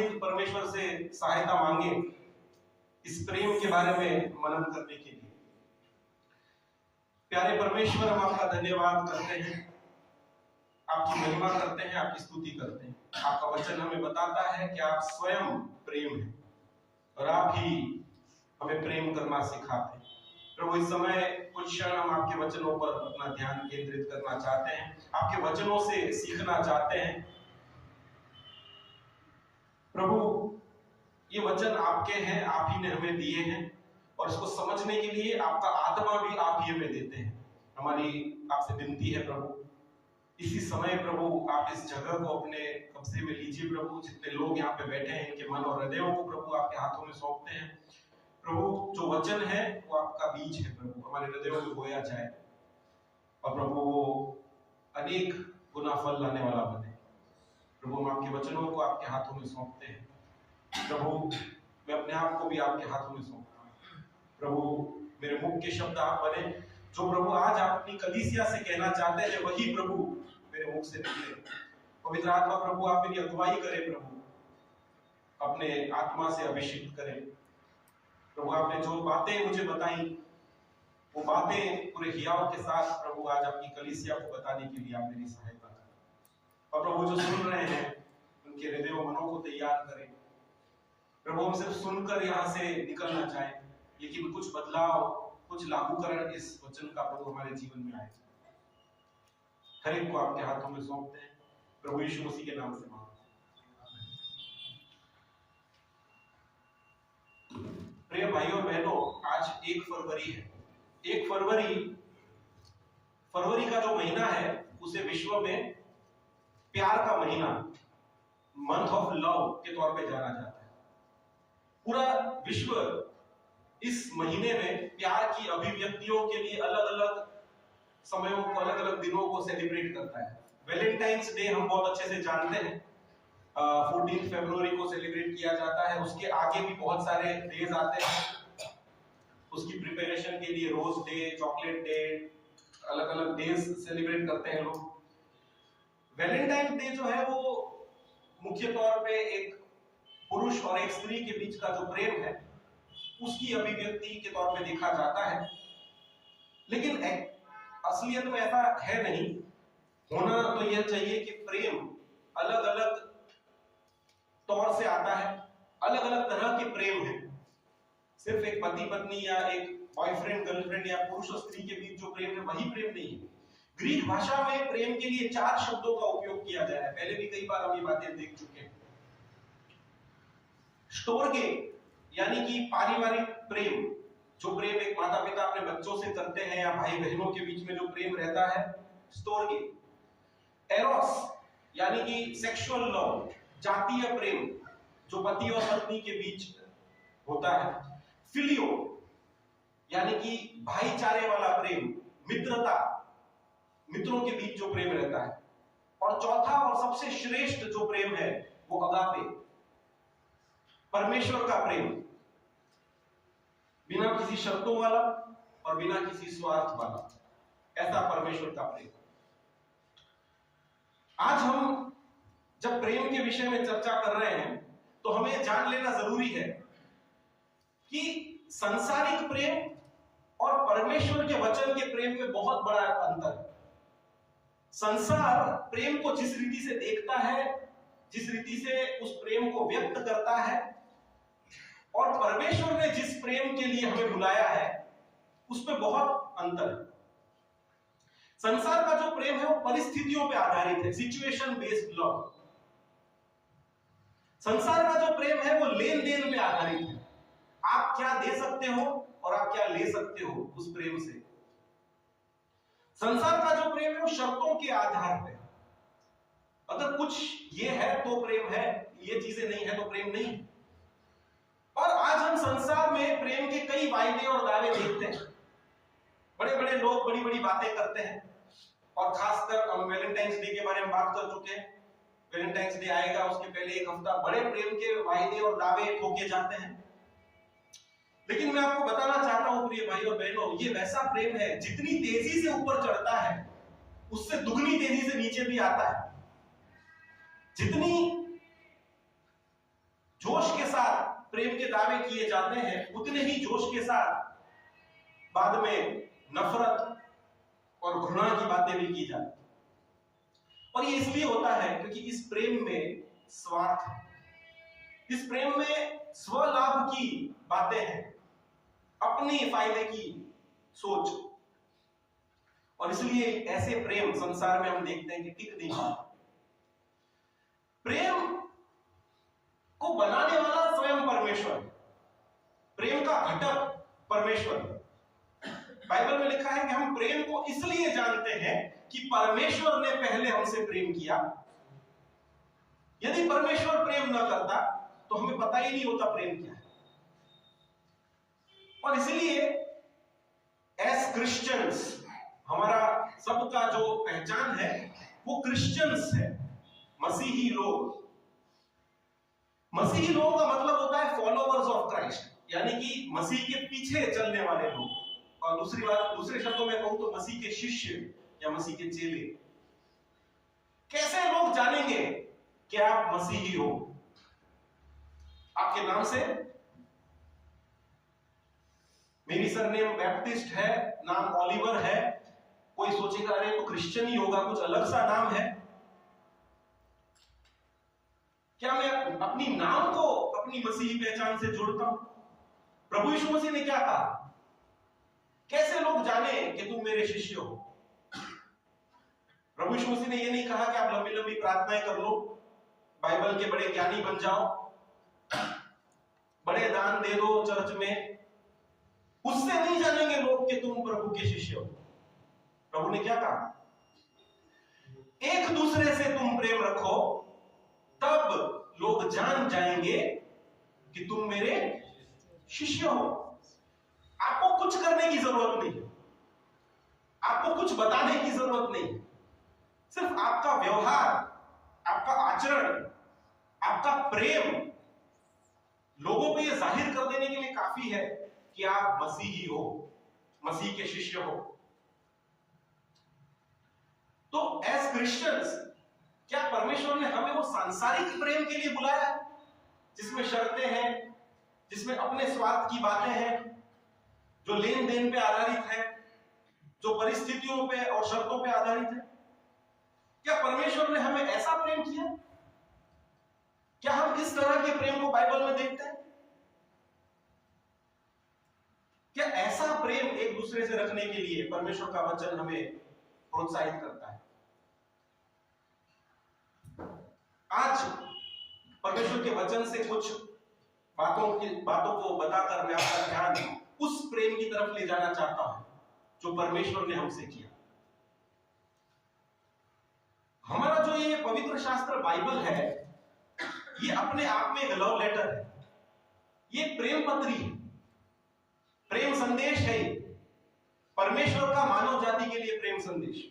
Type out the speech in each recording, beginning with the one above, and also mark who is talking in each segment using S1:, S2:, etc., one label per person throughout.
S1: अधिक परमेश्वर से सहायता मांगे इस प्रेम के बारे में मनन करने के लिए। प्यारे परमेश्वर, हम आपका धन्यवाद करते हैं, आपकी महिमा करते हैं, आपकी स्तुति करते हैं। आपका वचन हमें बताता है कि आप स्वयं प्रेम हैं और आप ही हमें प्रेम करना सिखाते हैं। प्रभु, इस समय कुछ क्षण हम आपके वचनों पर अपना ध्यान केंद्रित करना चाहते हैं, आपके वचनों से सीखना चाहते हैं। प्रभु, ये वचन आपके हैं, आप ही ने हमें दिए हैं और इसको समझने के लिए आपका आत्मा भी आप ही हमें देते हैं। हमारी आपसे विनती है प्रभु, इसी समय प्रभु आप इस जगह को अपने कब्जे में लीजिए। प्रभु, जितने लोग यहाँ पे बैठे हैं इनके मन और हृदयों को प्रभु आपके हाथों में सौंपते हैं। प्रभु, जो वचन है वो आपका बीज है प्रभु, हमारे हृदयों में बोया जाए और प्रभु वो अनेक गुना फल लाने वाला बने। प्रभु, हम आपके वचनों को आपके हाथों में सौंपते हैं। प्रभु, मैं अपने आप को भी आपके हाथों में सौंपता हूँ। प्रभु, मेरे मुख के शब्द आप बने, जो प्रभु आज आप अपनी कलीसिया से कहना चाहते हैं वही प्रभु मेरे मुख से निकले। पवित्र आत्मा प्रभु आप मेरी अगुवाई करें, प्रभु अपने आत्मा से अभिषेक करें। प्रभु, आपने जो बातें मुझे बताई वो बातें पूरे हियाव के साथ प्रभु आज अपनी कलीसिया को बताने के लिए आप मेरी सहायता करें। और प्रभु, जो सुन रहे हैं उनके हृदयों मनों को तैयार करें। प्रभु, हम सिर्फ सुनकर यहाँ से निकलना चाहें, लेकिन कुछ बदलाव, कुछ लागूकरण इस वचन का प्रभु हमारे जीवन में आए। हर एक को आपके हाथों में सौंपते हैं, प्रभु यीशु मसीह के नाम से मांगते हैं। प्रिय भाइयों बहनों, आज 1 फरवरी है। 1 फरवरी का जो महीना है उसे विश्व में प्यार का महीना, मंथ ऑफ लव के तौर पे जाना जाता है। पूरा विश्व इस महीने में प्यार की अभिव्यक्तियों के लिए अलग अलग समयों को, अलग अलग दिनों को सेलिब्रेट करता है। वैलेंटाइंस डे हम बहुत अच्छे से जानते हैं, 14 फरवरी को सेलिब्रेट किया जाता है। उसके आगे भी बहुत सारे डेज आते हैं उसकी प्रिपरेशन के लिए, रोज डे, चॉकलेट डे, अलग अलग डेज सेलिब्रेट करते हैं लोग। वैलेंटाइन डे जो है वो मुख्य तौर पे एक पुरुष और एक स्त्री के बीच का जो प्रेम है उसकी अभिव्यक्ति के तौर पे देखा जाता है। लेकिन असलियत में ऐसा है नहीं। होना तो यह चाहिए कि प्रेम अलग अलग तौर से आता है, अलग अलग तरह के प्रेम है। सिर्फ एक पति पत्नी या एक बॉयफ्रेंड गर्लफ्रेंड या पुरुष और स्त्री के बीच जो प्रेम है वही प्रेम नहीं है। ग्रीक भाषा में प्रेम के लिए 4 शब्दों का उपयोग किया गया है। पहले भी कई बार हम ये बातें देख चुके हैं। स्टोर्गे यानी कि पारिवारिक प्रेम, जो प्रेम एक माता पिता अपने बच्चों से करते हैं या भाई बहनों के बीच में जो प्रेम रहता है, स्टोर्गे। एरोस यानी कि सेक्सुअल लव, जातीय प्रेम जो पति और पत्नी के बीच होता है। फिलियो यानी कि भाईचारे वाला प्रेम, मित्रता, मित्रों के बीच जो प्रेम रहता है। और चौथा और सबसे श्रेष्ठ जो प्रेम है वो अगापे, परमेश्वर का प्रेम, बिना किसी शर्तों वाला और बिना किसी स्वार्थ वाला, ऐसा परमेश्वर का प्रेम। आज हम जब प्रेम के विषय में चर्चा कर रहे हैं तो हमें जान लेना जरूरी है कि सांसारिक प्रेम और परमेश्वर के वचन के प्रेम में बहुत बड़ा अंतर है। संसार प्रेम को जिस रीति से देखता है, जिस रीति से उस प्रेम को व्यक्त करता है, और परमेश्वर ने जिस प्रेम के लिए हमें बुलाया है उसमें बहुत अंतर है। संसार का जो प्रेम है वो परिस्थितियों पे आधारित है, सिचुएशन बेस्ड लव। संसार का जो प्रेम है वो लेन देन पे आधारित है। आप क्या दे सकते हो और आप क्या ले सकते हो उस प्रेम से। संसार का जो प्रेम है वो शर्तों के आधार पे, अगर कुछ ये है तो प्रेम है, ये चीजें नहीं है तो प्रेम नहीं। और आज हम संसार में प्रेम के कई वायदे और दावे देखते हैं। बड़े बड़े लोग बड़ी बड़ी बातें करते हैं, और खासकर हम वैलेंटाइंस डे के बारे में बात कर चुके हैं। वैलेंटाइंस डे आएगा उसके पहले एक हफ्ता बड़े प्रेम के वायदे और दावे ठोके जाते हैं। लेकिन मैं आपको बताना चाहता हूं प्रिय भाई और बहनों, ये वैसा प्रेम है जितनी तेजी से ऊपर चढ़ता है उससे दुगनी तेजी से नीचे भी आता है। जितनी प्रेम के दावे किए जाते हैं, उतने ही जोश के साथ बाद में नफरत और घृणा की बातें भी की जाती। और ये इसलिए होता है क्योंकि इस प्रेम में स्वार्थ है, इस प्रेम में स्वलाभ की बातें हैं, अपने फायदे की सोच। और इसलिए ऐसे प्रेम संसार में हम देखते हैं कि टिक नहीं पाते। प्रेम को बनाने वाला स्वयं परमेश्वर है, प्रेम का घटक परमेश्वर है। बाइबल में लिखा है कि हम प्रेम को इसलिए जानते हैं कि परमेश्वर ने पहले हमसे प्रेम किया। यदि परमेश्वर प्रेम न करता तो हमें पता ही नहीं होता प्रेम क्या है। और इसलिए एज क्रिश्चियंस हमारा सबका जो पहचान है वो क्रिश्चियंस है, मसीही लोग। मसीही लोगों का मतलब होता है फॉलोवर्स ऑफ क्राइस्ट, यानी कि मसीह के पीछे चलने वाले लोग। और दूसरे शब्दों में कहूं तो मसीह के शिष्य या मसीह के चेले। कैसे लोग जानेंगे कि आप मसीही हो? आपके नाम से। मेरी सरनेम बैप्टिस्ट है, नाम ओलिवर है, कोई सोचेगा अरे तो क्रिश्चियन ही होगा, कुछ अलग सा नाम है। क्या मैं अपनी नाम को अपनी मसीही पहचान से जोड़ता हूं? प्रभु यीशु मसीह ने क्या कहा? कैसे लोग जाने कि तुम मेरे शिष्य हो? प्रभु यीशु मसीह ने यह नहीं कहा कि आप लंबी लंबी प्रार्थनाएं कर लो, बाइबल के बड़े ज्ञानी बन जाओ, बड़े दान दे दो चर्च में, उससे नहीं जानेंगे लोग कि तुम प्रभु के शिष्य हो। प्रभु ने क्या कहा? एक दूसरे से तुम प्रेम रखो, तब लोग जान जाएंगे कि तुम मेरे शिष्य हो। आपको कुछ करने की जरूरत नहीं, आपको कुछ बताने की जरूरत नहीं, सिर्फ आपका व्यवहार, आपका आचरण, आपका प्रेम लोगों को यह जाहिर कर देने के लिए काफी है कि आप मसीही हो, मसीह के शिष्य हो। तो एज क्रिश्चियंस क्या परमेश्वर ने हमें वो सांसारिक प्रेम के लिए बुलाया जिसमें शर्तें हैं, जिसमें अपने स्वार्थ की बातें हैं, जो लेन देन पे आधारित है, जो परिस्थितियों पे और शर्तों पे आधारित है? क्या परमेश्वर ने हमें ऐसा प्रेम किया? क्या हम इस तरह के प्रेम को बाइबल में देखते हैं? क्या ऐसा प्रेम एक दूसरे से रखने के लिए परमेश्वर का वचन हमें प्रोत्साहित करता है? आज परमेश्वर के वचन से कुछ बातों को बताकर मैं आपका ध्यान उस प्रेम की तरफ ले जाना चाहता हूं जो परमेश्वर ने हमसे किया। हमारा जो ये पवित्र शास्त्र बाइबल है, ये अपने आप में एक लव लेटर है, ये प्रेम पत्री है, प्रेम संदेश है। परमेश्वर का मानव जाति के लिए प्रेम संदेश।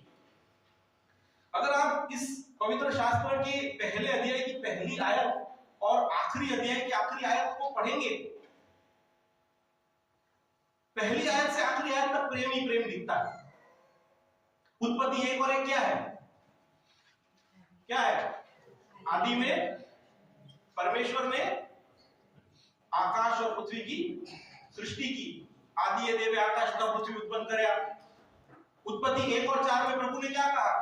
S1: अगर आप इस पवित्र शास्त्र के पहले अध्याय की पहली आयत और आखिरी अध्याय की आखिरी आयत को पढ़ेंगे, पहली आयत से आखिरी आयत तक प्रेम ही प्रेम दिखता है। उत्पत्ति 1 और 1 क्या है? क्या है? आदि में परमेश्वर ने आकाश और पृथ्वी की सृष्टि की। आदि ये देवे आकाश तथा पृथ्वी उत्पन्न करया। उत्पत्ति 1 और 4 में प्रभु ने क्या कहा?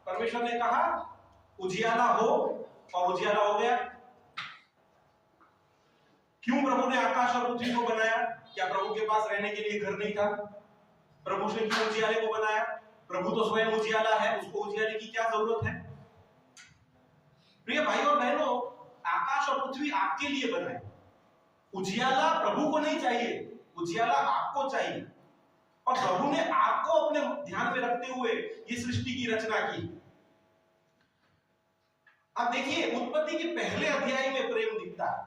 S1: परमेश्वर ने कहा उजियाला हो, और उजियाला हो गया। क्यों प्रभु ने आकाश और पृथ्वी को बनाया? क्या प्रभु के पास रहने के लिए घर नहीं था? प्रभु ने क्यों उजियाले को बनाया? प्रभु तो स्वयं उजियाला है, उसको उजियाले की क्या जरूरत है? प्रिय भाई और बहनों, आकाश और पृथ्वी आपके लिए बनाए। उजियाला प्रभु को नहीं चाहिए, उजियाला आपको चाहिए। और प्रभु ने आपको अपने ध्यान में रखते हुए ये सृष्टि की रचना की। अब देखिए, उत्पत्ति के पहले अध्याय में प्रेम दिखता है।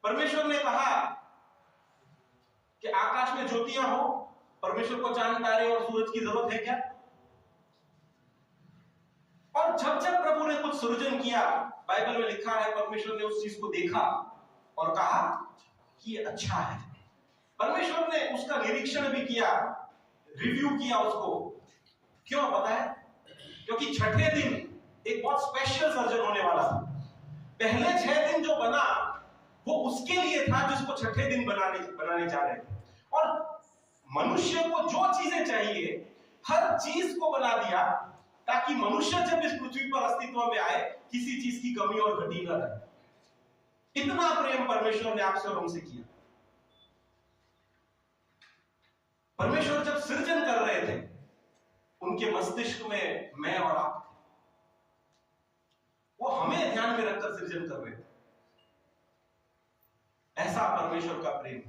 S1: परमेश्वर ने कहा कि आकाश में ज्योतियां हो। परमेश्वर को चांद तारे और सूरज की जरूरत है क्या? और जब जब प्रभु ने कुछ सृजन किया, बाइबल में लिखा है परमेश्वर ने उस चीज को देखा और कहा कि ये अच्छा है। परमेश्वर ने उसका निरीक्षण भी किया, रिव्यू किया उसको। क्यों पता है? क्योंकि छठे दिन एक बहुत स्पेशल सर्जन होने वाला था। पहले 6 दिन जो बना वो उसके लिए था जिसको छठे दिन बनाने जा रहे थे। और मनुष्य को जो चीजें चाहिए हर चीज को बना दिया ताकि मनुष्य जब इस पृथ्वी पर अस्तित्व में आए किसी चीज की कमी और घटी न रहे। इतना प्रेम परमेश्वर ने आपसे और हमसे किया। परमेश्वर जब सृजन कर रहे थे उनके मस्तिष्क में मैं और आप थे। वो हमें ध्यान में रखकर सृजन कर रहे थे। ऐसा परमेश्वर का प्रेम।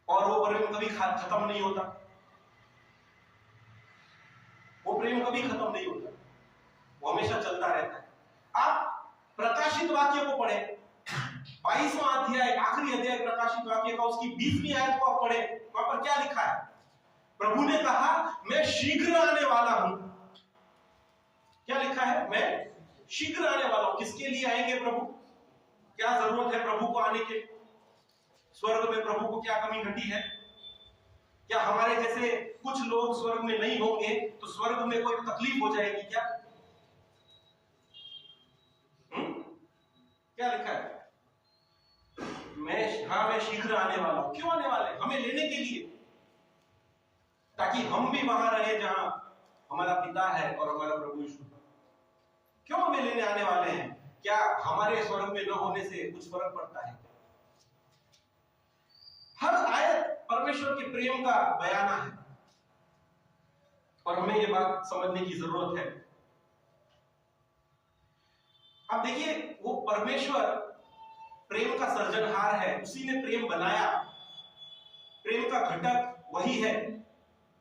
S1: और वो प्रेम कभी खत्म नहीं होता। वो प्रेम कभी खत्म नहीं होता, वो हमेशा चलता रहता है। आप प्रकाशित वाक्य को पढ़े, 22वां अध्याय, आखिरी अध्याय प्रकाशित वाक्य का, उसकी 20वीं आयत को आप पढ़े, वहां पर क्या लिखा है? प्रभु ने कहा मैं शीघ्र आने वाला हूं। क्या लिखा है? मैं शीघ्र आने वाला हूं। किसके लिए आएंगे प्रभु? क्या जरूरत है प्रभु को आने के? स्वर्ग में प्रभु को क्या कमी घटी है? क्या हमारे जैसे कुछ लोग स्वर्ग में नहीं होंगे तो स्वर्ग में कोई तकलीफ हो जाएगी क्या? क्या लिखा है? मैं शीघ्र आने वाला हूं। क्यों आने वाले? हमें लेने के लिए, ताकि हम भी वहां रहे जहां हमारा पिता है और हमारा प्रभु यीशु। क्यों हमें लेने आने वाले हैं? क्या हमारे स्वर्ग में न होने से कुछ फर्क पड़ता है? हर आयत परमेश्वर के प्रेम का बयाना है और हमें यह बात समझने की जरूरत है। अब देखिए, वो परमेश्वर प्रेम का सर्जनहार है, उसी ने प्रेम बनाया, प्रेम का घटक वही है।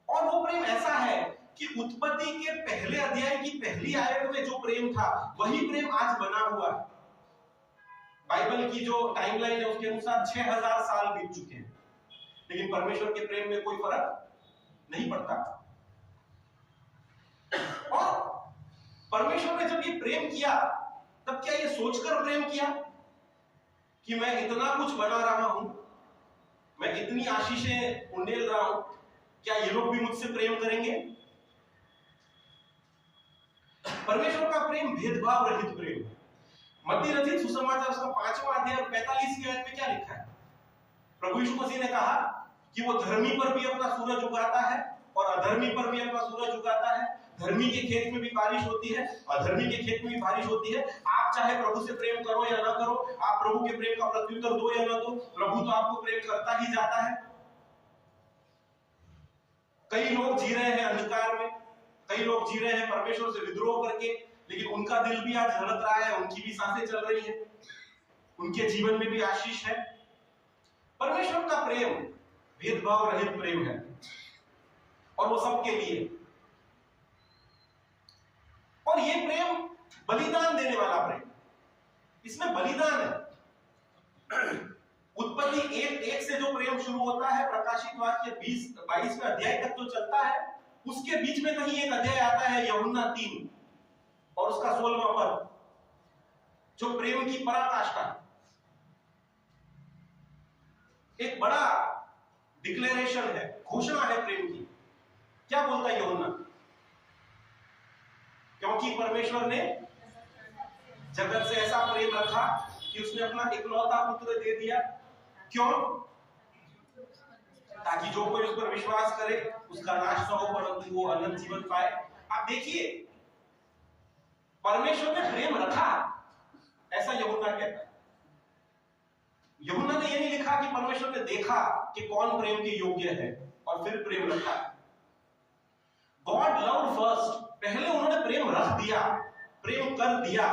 S1: और वो प्रेम ऐसा है कि उत्पत्ति के पहले अध्याय की पहली आयत में जो प्रेम था वही प्रेम आज बना हुआ है। बाइबल की जो टाइमलाइन है उसके अनुसार 6000 साल बीत चुके हैं, लेकिन परमेश्वर के प्रेम में कोई फर्क नहीं पड़ता। और परमेश्वर ने जब ये प्रेम किया तब क्या ये सोचकर प्रेम किया कि मैं इतना कुछ बना रहा हूं, मैं इतनी आशीषें उंडेल रहा हूं, क्या ये लोग भी मुझसे प्रेम करेंगे? परमेश्वर का प्रेम भेदभाव रहित प्रेम है। मत्ती रचित सुसमाचार उसका 5वां अध्याय 45वीं आयत में क्या लिखा है? प्रभु यीशु मसीह ने कहा कि वो धर्मी पर भी अपना सूरज उगाता है और अधर्मी पर भी अपना सूरज उगाता है। धर्मी के खेत में भी बारिश होती है, अधर्मी के खेत में भी बारिश होती है। आप चाहे प्रभु से प्रेम करो या ना करो, आप प्रभु के प्रेम का प्रत्युत्तर दो या ना दो, प्रभु तो आपको प्रेम करता ही जाता है। कई लोग जी रहे हैं अंधकार में, कई लोग जी रहे हैं परमेश्वर से विद्रोह करके, लेकिन उनका दिल भी आज धड़क रहा है, उनकी भी सांसें चल रही है, उनके जीवन में भी आशीष है। परमेश्वर का प्रेम भेदभाव रहित प्रेम है और वो सबके लिए। और ये प्रेम बलिदान देने वाला प्रेम, इसमें बलिदान है। उत्पत्ति 1:1 से जो प्रेम शुरू होता है, प्रकाशित वाक्य 22वें अध्याय तक जो चलता है, उसके बीच में कहीं एक अध्याय आता है यूहन्ना 3 और उसका 16वां पद, जो प्रेम की पराकाष्ठा, एक बड़ा डिक्लेरेशन है, घोषणा है प्रेम की। क्या बोलता है यूहन्ना? क्योंकि परमेश्वर ने जगत से ऐसा प्रेम रखा कि उसने अपना इकलौता पुत्र दे दिया। क्यों? ताकि जो कोई उस पर विश्वास करे उसका नाश न हो परंतु वो अनंत जीवन पाए। आप देखिए, परमेश्वर ने प्रेम रखा, ऐसा यूहन्ना कहता है। यूहन्ना ने ये नहीं लिखा कि परमेश्वर ने देखा कि कौन प्रेम के योग्य है और फिर प्रेम रखा। गॉड लव्ड फर्स्ट, पहले उन्होंने प्रेम रख दिया, प्रेम कर दिया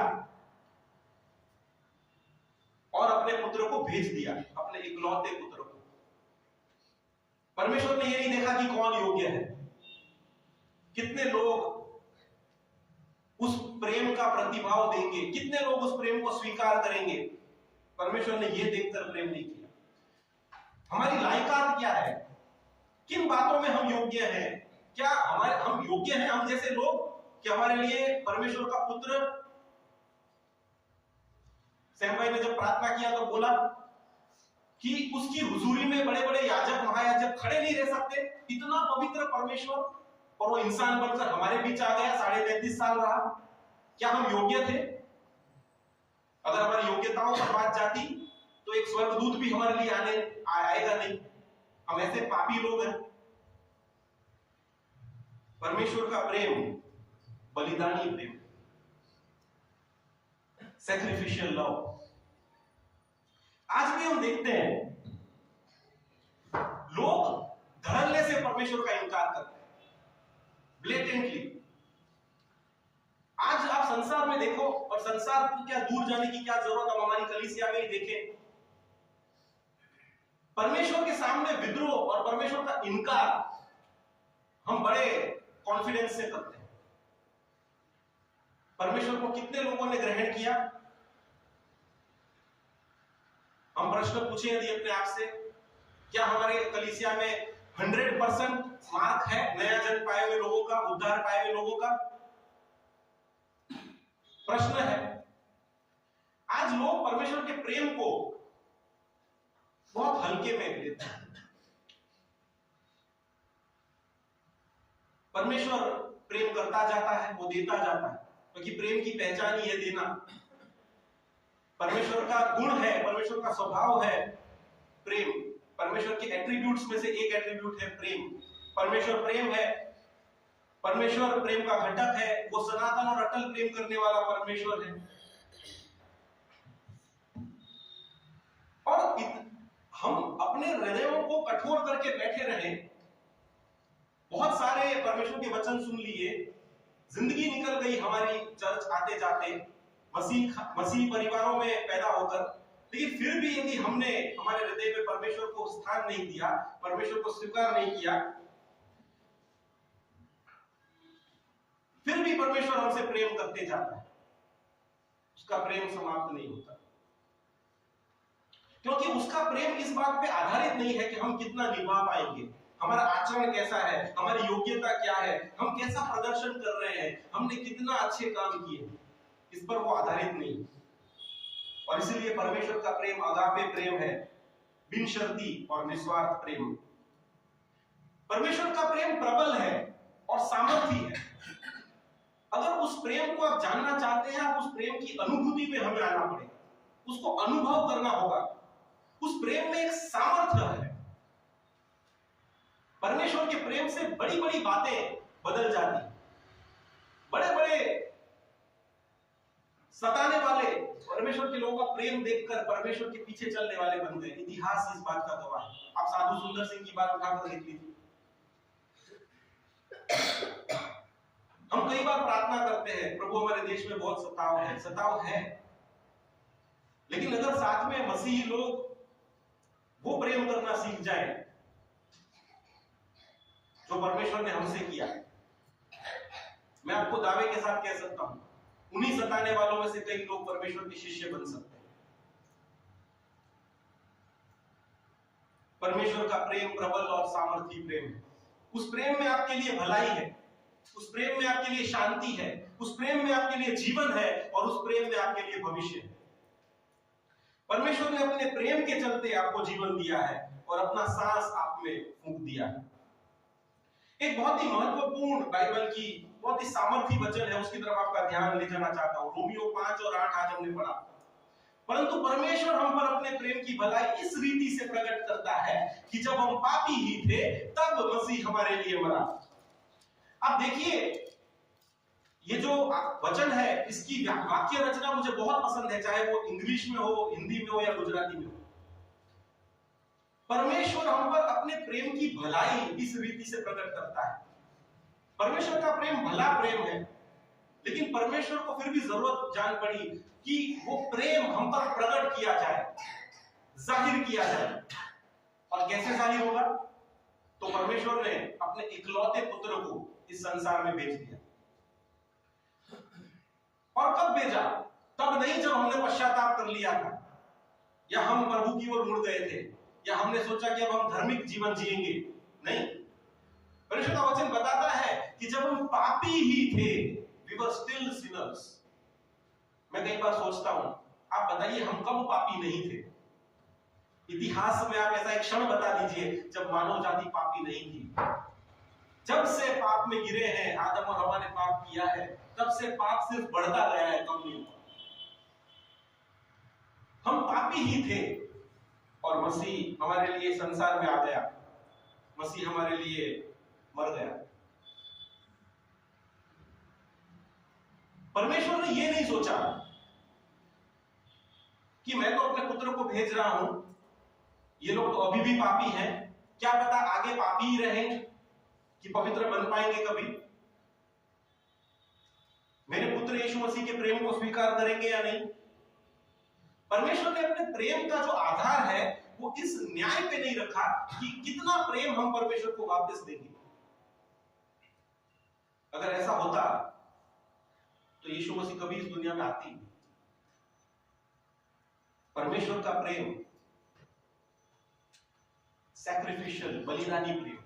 S1: और अपने पुत्र को भेज दिया, अपने इकलौते पुत्र को। परमेश्वर ने ये नहीं देखा कि कौन योग्य है, कितने लोग उस प्रेम का प्रतिभाव देंगे, कितने लोग उस प्रेम को स्वीकार करेंगे। परमेश्वर ने यह देखकर प्रेम नहीं किया। हमारी लायकात क्या है, किन बातों में हम योग्य हैं, क्या हम योग्य हैं, हम जैसे लोग कि हमारे लिए परमेश्वर का पुत्र। सैम भाई ने जब प्रार्थना किया तो बोला कि उसकी हुजूरी में बड़े बड़े याजक महायाजक खड़े नहीं रह सकते, इतना पवित्र परमेश्वर, और वो इंसान बनकर हमारे बीच आ गया, 33.5 साल रहा। क्या हम योग्य थे? अगर हमारी योग्यता योग्यताओं पर बात जाती तो एक स्वर्गदूत भी हमारे लिए आएगा नहीं। हम ऐसे पापी लोग हैं। परमेश्वर का प्रेम बलिदानी प्रेम, सैक्रिफिशियल लव। आज भी हम देखते हैं लोग धड़ल्ले से परमेश्वर का इनकार करते हैं, ब्लेटेंटली। आज आप संसार में देखो, और संसार को क्या दूर जाने की क्या जरूरत, हम हमारी कलीसिया में ही देखें। परमेश्वर के सामने विद्रोह और परमेश्वर का इनकार हम बड़े कॉन्फिडेंस से करते हैं। परमेश्वर को कितने लोगों ने ग्रहण किया? हम प्रश्न पूछे यदि अपने आप से, क्या हमारे कलीसिया में 100% मार्क है नया जन्म पाए हुए लोगों का, उद्धार पाए हुए लोगों का? प्रश्न है। आज लोग परमेश्वर के प्रेम को बहुत हल्के में लेते हैं। परमेश्वर प्रेम करता जाता है, वो देता जाता है, क्योंकि प्रेम की पहचान ही है देना। परमेश्वर का गुण है, परमेश्वर का स्वभाव है प्रेम। परमेश्वर के एट्रीब्यूट्स में से एक एट्रीब्यूट है प्रेम। परमेश्वर प्रेम है, परमेश्वर प्रेम का घटक है, वो सनातन और अटल प्रेम करने वाला परमेश्वर है। और हम अपने हृदयों को कठोर करके बैठे रहे, बहुत सारे परमेश्वर के वचन सुन लिए, जिंदगी निकल गई हमारी चर्च आते जाते, मसीह परिवारों में पैदा होकर, लेकिन फिर भी यदि हमने हमारे हृदय में परमेश्वर को स्थान नहीं दिया, परमेश्वर को स्वीकार नहीं किया, फिर भी परमेश्वर हमसे प्रेम करते जाता है, उसका प्रेम समाप्त नहीं होता। क्योंकि उसका प्रेम इस बात पे आधारित नहीं है कि हम कितना निभा पाएंगे, हमारा आचरण कैसा है, हमारी योग्यता क्या है, हम कैसा प्रदर्शन कर रहे हैं, हमने कितना अच्छे काम किए, इस पर वो आधारित नहीं। और इसीलिए परमेश्वर का प्रेम अगापे प्रेम है, बिन शर्ती और निस्वार्थ प्रेम। परमेश्वर का प्रेम प्रबल है और सामर्थी है। अगर उस प्रेम को आप जानना चाहते हैं, आप उस प्रेम की अनुभूति में हमें आना पड़ेगा, उसको अनुभव करना होगा। उस प्रेम में एक सामर्थ्य है। परमेश्वर के प्रेम से बड़ी बड़ी बातें बदल जाती, बड़े बड़े सताने वाले परमेश्वर के लोगों का प्रेम देखकर परमेश्वर के पीछे चलने वाले बन गए। इतिहास इस बात का गवाह है। आप साधु सुंदर सिंह की बात उठाकर देख लीजिए। हम कई बार प्रार्थना करते हैं, प्रभु हमारे देश में बहुत सताव है, लेकिन अगर साथ में मसीही लोग वो प्रेम करना सीख जाए जो परमेश्वर ने हमसे किया, मैं आपको दावे के साथ कह सकता हूं, उन्हीं सताने वालों में से कई लोग परमेश्वर के शिष्य बन सकते हैं। परमेश्वर का प्रेम प्रबल और सामर्थी प्रेम है। उस प्रेम में आपके लिए भलाई है, उस प्रेम में आपके लिए शांति है, उस प्रेम में आपके लिए जीवन है, और उस प्रेम में आपके लिए भविष्य है। परमेश्वर ने अपने प्रेम के चलते आपको जीवन दिया है और अपना सांस आप में फूंक दिया है। एक बहुत ही महत्वपूर्ण बाइबल की बहुत ही सामर्थी वचन है, उसकी तरफ आपका ध्यान ले जाना चाहता हूं। रोमियो 5 और 8 आज हमने पढ़ा। परंतु परमेश्वर हम पर अपने प्रेम की भलाई इस रीति से प्रकट करता है कि जब हम पापी ही थे तब मसीह हमारे लिए मरा। अब देखिए, ये जो वचन है, इसकी वाक्य रचना मुझे बहुत पसंद है, चाहे वो इंग्लिश में हो, हिंदी में हो या गुजराती में हो। परमेश्वर हम पर अपने प्रेम की भलाई इस रीति से प्रकट करता है। परमेश्वर का प्रेम भला प्रेम है, लेकिन परमेश्वर को फिर भी जरूरत जान पड़ी कि वो प्रेम हम पर प्रकट किया जाए, जाहिर किया जाए। और कैसे जाहिर होगा? तो परमेश्वर ने अपने इकलौते पुत्र को इस संसार में भेज दिया। और कब भेजा? तब नहीं जब हमने पश्चाताप कर लिया था, या हम प्रभु की ओर मुड़ गए थे, या हमने सोचा कि अब हम धार्मिक जीवन जिएंगे। नहीं, परमेश्वर का वचन बताता है कि जब हम पापी ही थे, we were still sinners। मैं कई बार सोचता हूं, आप बताइए हम कब पापी नहीं थे? इतिहास में आप ऐसा एक क्षण बता दीजिए जब मानव जाति पापी नहीं थी। जब से पाप में गिरे हैं, आदम और हवा ने पाप किया है, तब से पाप सिर्फ बढ़ता गया है, कम नहीं हुआ। पापी ही थे और मसीह हमारे लिए संसार में आ गया, मसीह हमारे लिए मर गया। परमेश्वर ने यह नहीं सोचा कि मैं तो अपने पुत्र को भेज रहा हूं, ये लोग तो अभी भी पापी हैं, क्या पता आगे पापी ही रहें कि पवित्र बन पाएंगे कभी, मेरे पुत्र यीशु मसीह के प्रेम को स्वीकार करेंगे या नहीं। परमेश्वर ने अपने प्रेम का जो आधार है वो इस न्याय पे नहीं रखा कि कितना प्रेम हम परमेश्वर को वापस देंगे। अगर ऐसा होता तो यीशु मसीह कभी इस दुनिया में आती नहीं। परमेश्वर का प्रेम सैक्रिफिशियल, बलिदानी प्रेम,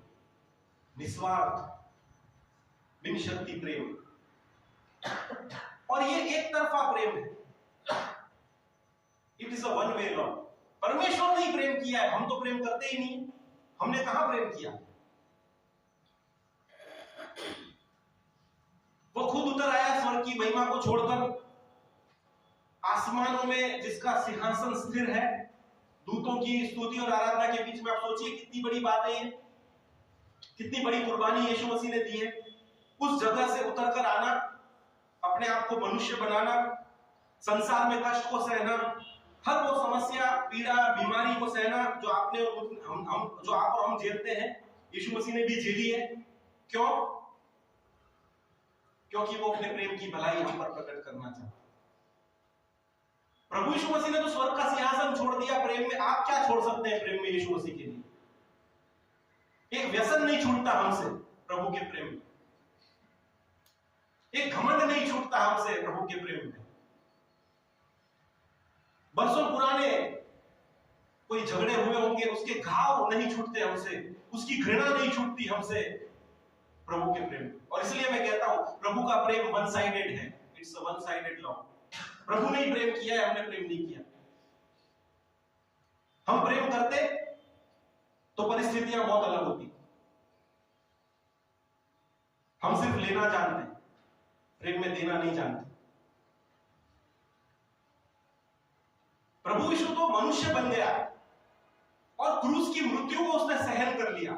S1: निस्वार्थ, बिन शक्ति प्रेम, और ये एक तरफा प्रेम है। It is a one way love. परमेश्वर ने ही प्रेम किया है, हम तो प्रेम करते ही नहीं। हमने कहां प्रेम किया? वो खुद उतर आया स्वर्ग की महिमा को छोड़कर, आसमानों में जिसका सिंहासन स्थिर है, दूतों की स्तुति और आराधना के बीच में। आप सोचिए कितनी बड़ी बात है ये, कितनी बड़ी कुर्बानी यीशु मसीह ने दी है। उस जगह से उतरकर आना, अपने आप को मनुष्य बनाना, संसार में कष्ट को सहना, हर वो समस्या, पीड़ा, बीमारी को सहना जो आपने और जो आप और हम झेलते हैं, यीशु मसीह ने भी झेली है। क्यों? क्योंकि वो अपने प्रेम की भलाई हम पर प्रकट करना चाहता। प्रभु यीशु मसीह ने तो स्वर्ग का सिंहासन छोड़ दिया प्रेम में। आप क्या छोड़ सकते हैं प्रेम में यीशु मसीह के लिए? एक व्यसन नहीं छूटता हमसे प्रभु के प्रेम में, एक घमंड नहीं छूटता हमसे प्रभु के प्रेम में। बरसों पुराने कोई झगड़े हुए होंगे, उसके घाव नहीं छूटते हमसे, उसकी घृणा नहीं छूटती हमसे प्रभु के प्रेम। और इसलिए मैं कहता हूं प्रभु का प्रेम वन साइडेड है। It's a one sided love. प्रभु ने ही प्रेम किया है, हमने प्रेम नहीं किया। हम प्रेम करते तो परिस्थितियां बहुत अलग होती। हम सिर्फ लेना जानते, प्रेम में देना नहीं जानते। प्रभु यीशु तो मनुष्य बन गया और क्रूस की मृत्यु को उसने सहन कर लिया।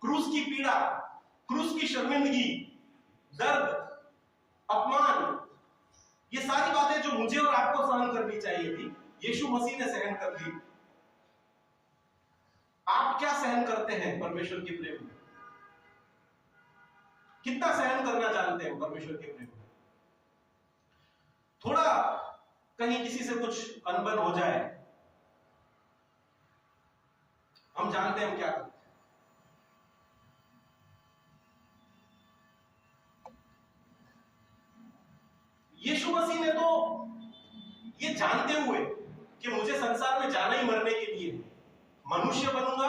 S1: क्रूस की पीड़ा, क्रूस की शर्मिंदगी, दर्द, अपमान, ये सारी बातें जो मुझे और आपको सहन करनी चाहिए थी, यीशु मसीह ने सहन कर ली। आप क्या सहन करते हैं परमेश्वर के प्रेम में? कितना सहन करना जानते हैं परमेश्वर के प्रेम में? थोड़ा कहीं किसी से कुछ अनबन हो जाए, हम जानते हैं हम क्या करते हैं। यीशु मसीह ने तो ये जानते हुए कि मुझे संसार में जाना ही मरने के लिए, मनुष्य बनूंगा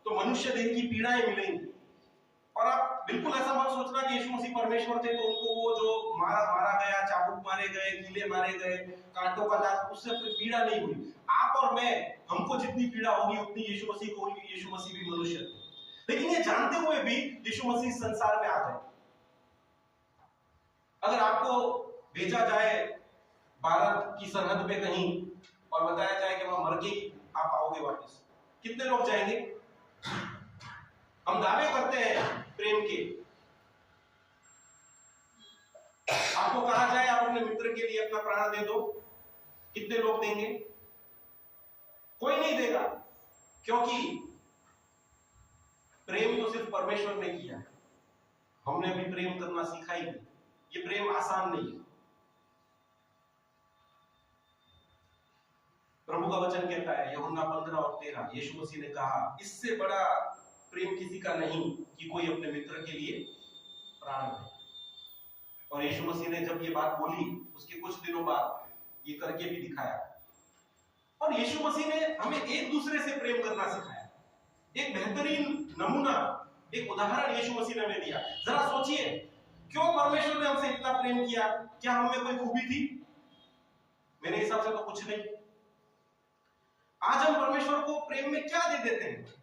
S1: तो मनुष्य देह की पीड़ाएं मिलेंगी। और आप बिल्कुल ऐसा मत सोचना कि यीशु मसीह परमेश्वर थे तो उनको वो जो मारा गया, चाबुक मारे गए, कीले मारे गए, कांटों का दाग, उससे पीड़ा नहीं हुई। आप और मैं, हमको जितनी पीड़ा होगी उतनी यीशु मसीह को होगी। यीशु मसीह भी मनुष्य थे, लेकिन ये जानते हुए भी यीशु मसीह संसार में आ गए। अगर आपको भेजा जाए भारत की सरहद पे कहीं और बताया जाए कि वहां मर के आप आओगे वापस, कितने लोग जाएंगे? हम दावे करते हैं प्रेम के। आपको कहा जाए आप अपने मित्र के लिए अपना प्राण दे दो, कितने लोग देंगे? कोई नहीं देगा, क्योंकि प्रेम तो सिर्फ परमेश्वर ने किया है। हमने भी प्रेम करना सीखा ही नहीं। ये प्रेम आसान नहीं है। प्रभु का वचन कहता है यूहन्ना 15 और 13, यीशु मसीह ने कहा, इससे बड़ा प्रेम किसी का नहीं कि कोई अपने मित्र के लिए प्राण दे। और यीशु मसीह ने जब ये बात बोली, उसके कुछ दिनों बाद ये करके भी दिखाया। और यीशु मसीह ने हमें एक दूसरे से प्रेम करना सिखाया। एक बेहतरीन नमूना, एक उदाहरण यीशु मसीह ने हमें दिया। जरा सोचिए, क्यों परमेश्वर ने हमसे इतना प्रेम किया? क्या हमें कोई खूबी थी? मेरे हिसाब से तो कुछ नहीं। आज हम परमेश्वर को प्रेम में क्या दे देते हैं?